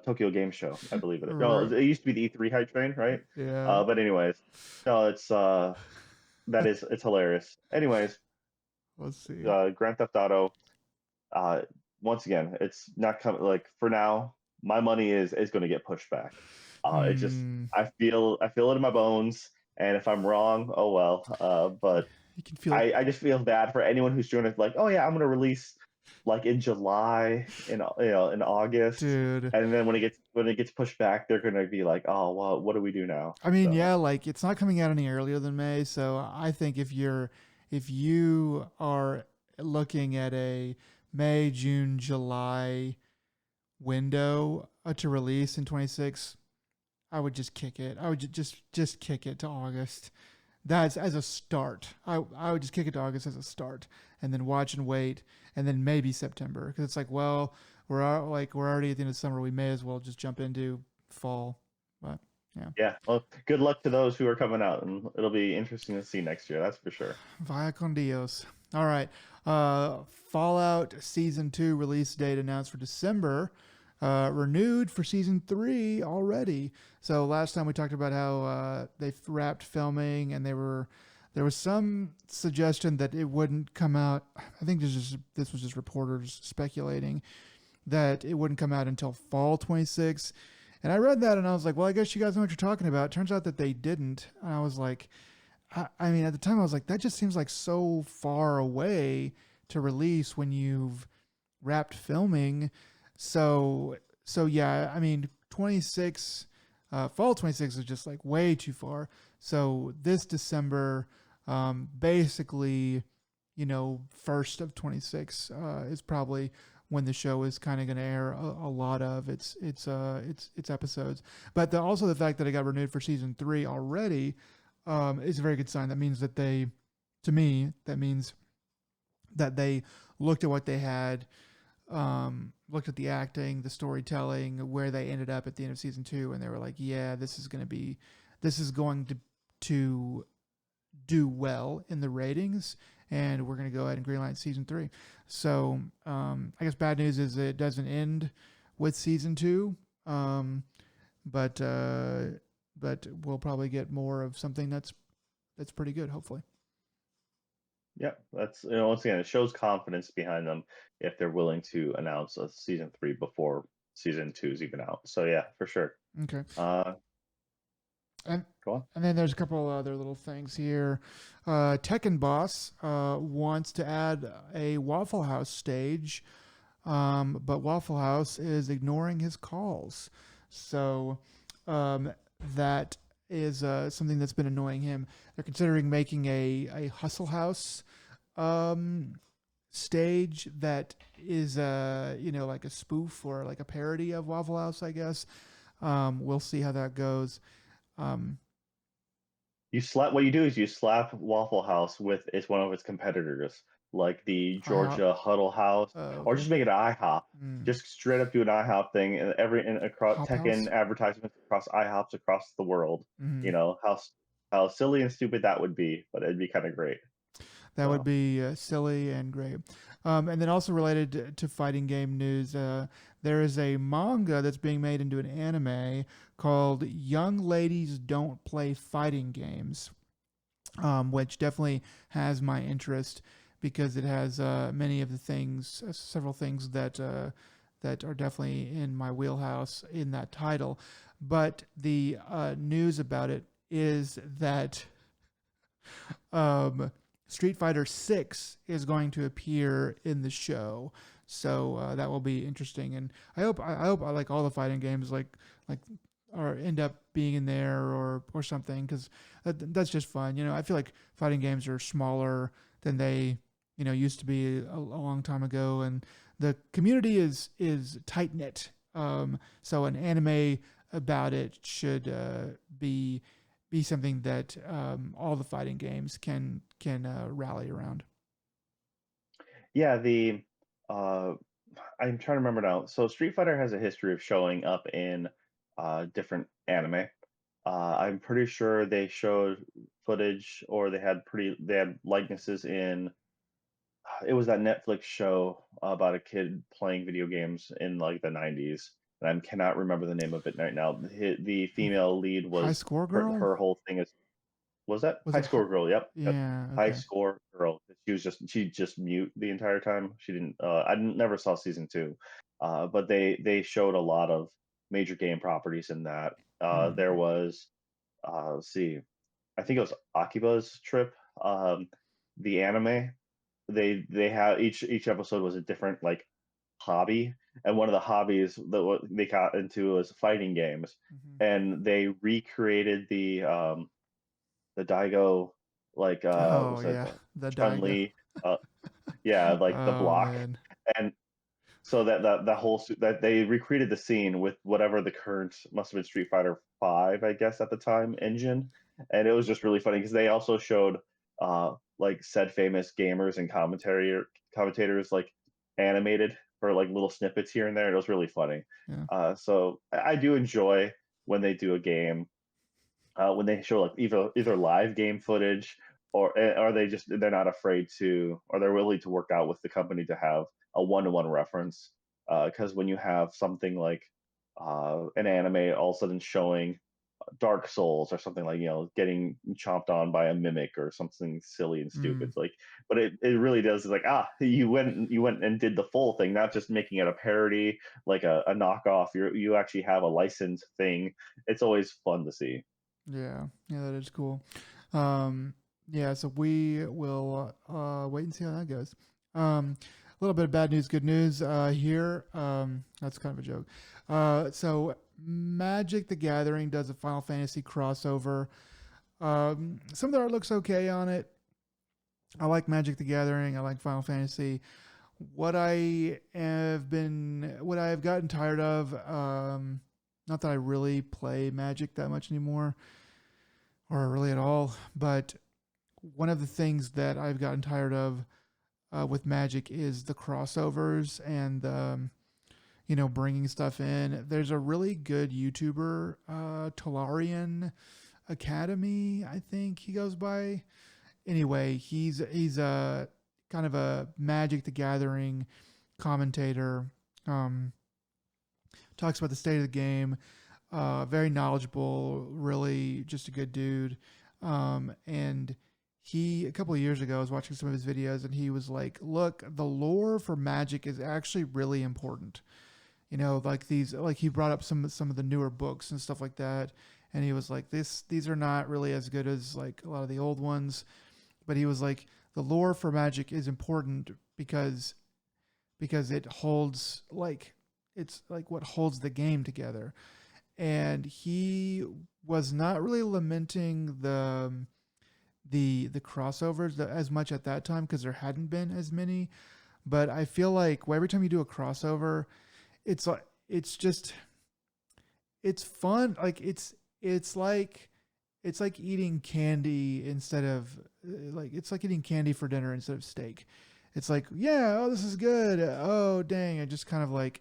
Tokyo Game Show, I believe it is. No, it used to be the E3 hype train, right? Yeah. But anyways, no, it's hilarious. Anyways, Let's see. Grand Theft Auto. Uh, Once again, it's not coming. Like for now, my money is going to get pushed back. It just Hmm. I feel it in my bones, and if I'm wrong, oh well. But You can feel it, I just feel bad for anyone who's doing it. Like, oh yeah, I'm going to release like in July, in August, dude. and then when it gets pushed back, they're going to be like, oh well, what do we do now? I mean, So yeah, like it's not coming out any earlier than May, so I think if you are looking at a May, June, July window to release in 26, I would just kick it. I would just kick it to August. That's as a start. I would just kick it to August as a start, and then watch and wait, and then maybe September, because it's like, well, we're already at the end of summer. We may as well just jump into fall. But yeah, yeah, well, good luck to those who are coming out, and it'll be interesting to see next year. That's for sure. vaya con Dios. All right, Fallout Season 2 release date announced for December. Renewed for season 3 already. So last time we talked about how they wrapped filming, and there was some suggestion that it wouldn't come out. I think this was just reporters speculating that it wouldn't come out until fall 26. And I read that and I was like, well, I guess you guys know what you're talking about. Turns out that they didn't. And I was like, I mean, at the time I was like, that just seems like so far away to release when you've wrapped filming. So yeah, I mean, 26, fall 26 is just like way too far. So this December, basically, first of 26 is probably when the show is kind of going to air a lot of its episodes. But also the fact that it got renewed for season 3 already is a very good sign. That means that to me, that means that they looked at what they had, looked at the acting, the storytelling, where they ended up at the end of season 2, and they were like, yeah, this is going to do well in the ratings, and we're going to go ahead and greenlight season 3. So I guess bad news is it doesn't end with season 2, but we'll probably get more of something that's pretty good, hopefully. Yeah, that's once again, it shows confidence behind them if they're willing to announce a season 3 before season 2 is even out. So yeah, for sure. Okay. Uh, And Go on. and then there's a couple other little things here. Tekken Boss wants to add a Waffle House stage, but Waffle House is ignoring his calls. So that is something that's been annoying him. They're considering making a Hustle House stage that is like a spoof or like a parody of Waffle House, I guess. We'll see how that goes. Um, What you do is you slap Waffle House with one of its competitors, like the IHOP. Georgia Huddle House, or Okay. just make it IHOP. Mm. Just straight up do an IHOP thing, and across Hop Tekken House. advertisements across IHOPs across the world. Mm. You know how silly and stupid that would be, but it'd be kind of great. That would So be silly and great. And then also related to fighting game news, there is a manga that's being made into an anime called "Young Ladies Don't Play Fighting Games," which definitely has my interest because it has many of the things, several things that are definitely in my wheelhouse in that title. But the news about it is that um, Street Fighter Six is going to appear in the show, so that will be interesting. And I hope I like all the fighting games like or end up being in there or something because that's just fun. I feel like fighting games are smaller than they used to be a long time ago, and the community is tight knit. So an anime about it should be something that all the fighting games can rally around. yeah, the uh, I'm trying to remember now. So Street Fighter has a history of showing up in different anime. I'm pretty sure they showed footage or they had likenesses in it was that Netflix show about a kid playing video games in like the 90s. And I cannot remember the name of it right now. The female lead High was Score her Girl? her whole thing is was that Was High it? Score Girl? Yep, yep. Yeah. High Okay. Score Girl. She just mute the entire time. She didn't. Never saw season two, but they showed a lot of major game properties in that. There Mm. was let's see, I think it was Akiba's Trip. The anime they have each episode was a different like hobby, and one of the hobbies that what they got into was fighting games, Hmm. and they recreated the Daigo like Oh was that yeah, the Chun Daigo. Li, yeah, like the Oh block, man. and so that whole that they recreated the scene with whatever the current must have been Street Fighter Five, I guess at the time engine, and it was just really funny because they also showed like said famous gamers and commentators like animated for like little snippets here and there. It was really funny. Yeah. So I do enjoy when they do a game when they show like either live game footage or are they're not afraid to or they're willing to work out with the company to have a one-to-one reference because when you have something like an anime all of a sudden showing Dark Souls or something like getting chomped on by a mimic or something silly and stupid Mm. it's like but it really does it's like you went and did the full thing not just making it a parody like a knockoff you actually have a licensed thing it's always fun to see. Yeah. Yeah, that is cool. Um, yeah, so we will wait and see how that goes. A little bit of bad news, good news here. That's kind of a joke. So Magic the Gathering does a Final Fantasy crossover. Some of the art looks okay on it. I like Magic the Gathering. I like Final Fantasy. What I have gotten tired of, not that I really play Magic that much anymore, or really at all, but one of the things that I've gotten tired of with Magic is the crossovers and bringing stuff in. There's a really good YouTuber, Talarian Academy, I think he goes by. Anyway, he's a kind of a Magic the Gathering commentator. Um, Talks about the state of the game. Very knowledgeable, really just a good dude. And he a couple of years ago I was watching some of his videos and he was like, "Look, the lore for Magic is actually really important. Like he brought up some of the newer books and stuff like that." And he was like, these are not really as good as like a lot of the old ones, but he was like, the lore for Magic is important because it holds like it's like what holds the game together. And he was not really lamenting the crossovers as much at that time because there hadn't been as many. But I feel like every time you do a crossover, it's like it's fun. Like it's like eating candy instead of like it's like eating candy for dinner instead of steak. It's like, yeah, oh, this is good. Oh, dang, I just kind of like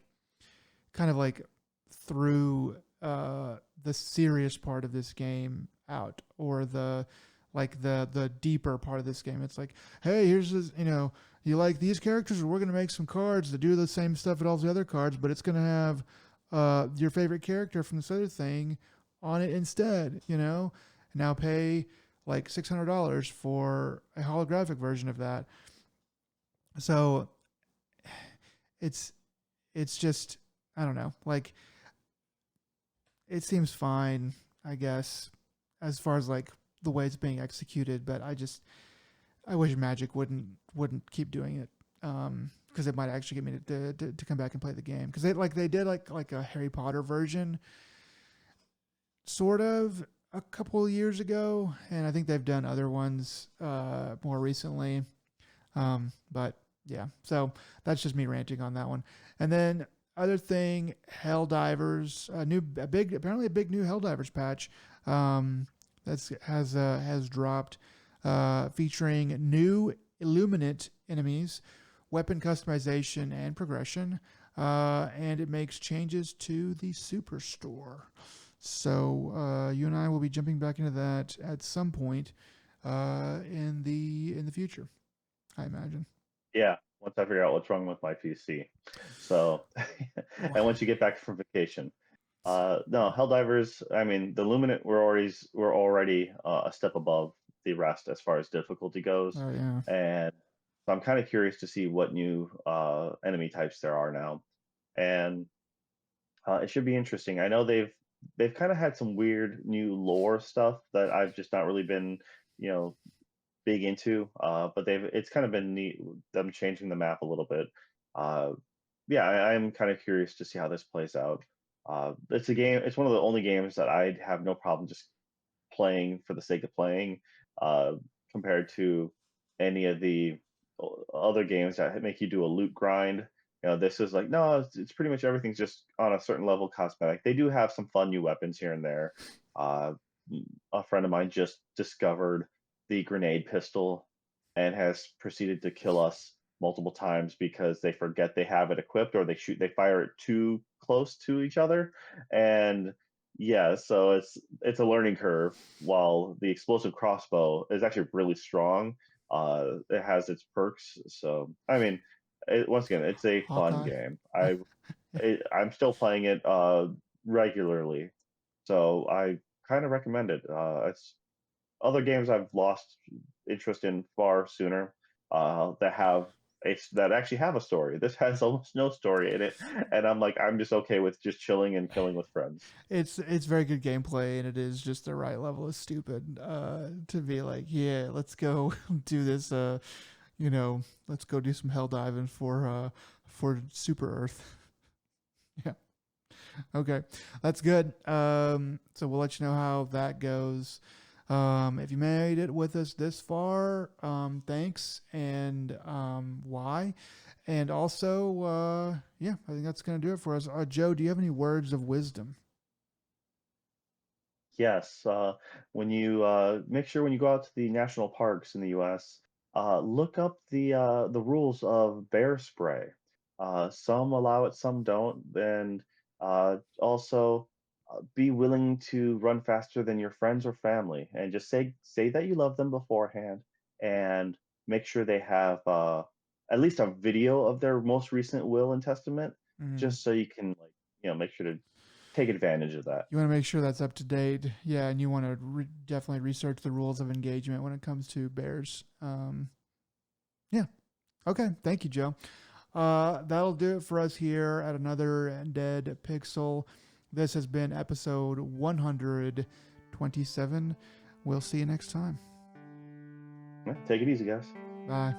threw the serious part of this game out, or like the deeper part of this game. It's like, hey, here's this, you like these characters, we're gonna make some cards that do the same stuff as all the other cards, but it's gonna have your favorite character from this other thing on it instead. Now pay like $600 for a holographic version of that. So it's just, I don't know, like it seems fine, I guess, as far as like the way it's being executed, but I wish Magic wouldn't keep doing it, because it might actually get me to come back and play the game, because they did like a Harry Potter version sort of a couple of years ago, and I think they've done other ones more recently. But yeah, so that's just me ranting on that one. And then other thing, Helldivers, apparently a big new Helldivers patch has dropped, featuring new Illuminate enemies, weapon customization and progression, and it makes changes to the Superstore. So you and I will be jumping back into that at some point in the future, I imagine. Yeah, once I figure out what's wrong with my PC. So, and once you get back from vacation. No, Helldivers, I mean, the Luminant were already a step above the rest as far as difficulty goes. Oh yeah. And so I'm kind of curious to see what new enemy types there are now. And it should be interesting. I know they've kind of had some weird new lore stuff that I've just not really been, you know, big into. But it's kind of been neat them changing the map a little bit. Uh, yeah, I'm kind of curious to see how this plays out. It's a game. It's one of the only games that I'd have no problem just playing for the sake of playing, uh, compared to any of the other games that make you do a loot grind. This is like, no, it's pretty much everything's just on a certain level cosmetic. They do have some fun new weapons here and there. Uh, a friend of mine just discovered the grenade pistol and has proceeded to kill us multiple times because they forget they have it equipped, or they fire it too close to each other. And yeah, so it's a learning curve. While the explosive crossbow is actually really strong, it has its perks. So I mean, once again, it's a fun Hawkeye. game. Yeah. I'm still playing it regularly, so I kind of recommend it. It's other games I've lost interest in far sooner, that actually have a story. This has almost no story in it, and I'm just okay with just chilling and killing with friends. It's very good gameplay, and it is just the right level of stupid to be like, yeah, let's go do this. Let's go do some hell diving for Super Earth. Yeah. Okay, that's good. So we'll let you know how that goes. If you made it with us this far, thanks, and why. And also, yeah, I think that's going to do it for us. Joe, do you have any words of wisdom? Yes, when you make sure when you go out to the national parks in the U.S., look up the rules of bear spray. Some allow it, some don't, and also be willing to run faster than your friends or family, and just say that you love them beforehand, and make sure they have at least a video of their most recent will and testament, Mm. just so you can make sure to take advantage of that. You want to make sure that's up to date. Yeah, and you want to definitely research the rules of engagement when it comes to bears. Yeah. Okay. Thank you, Joe. That'll do it for us here at another Dead Pixel. This has been episode 127. We'll see you next time. Yeah, take it easy, guys. Bye.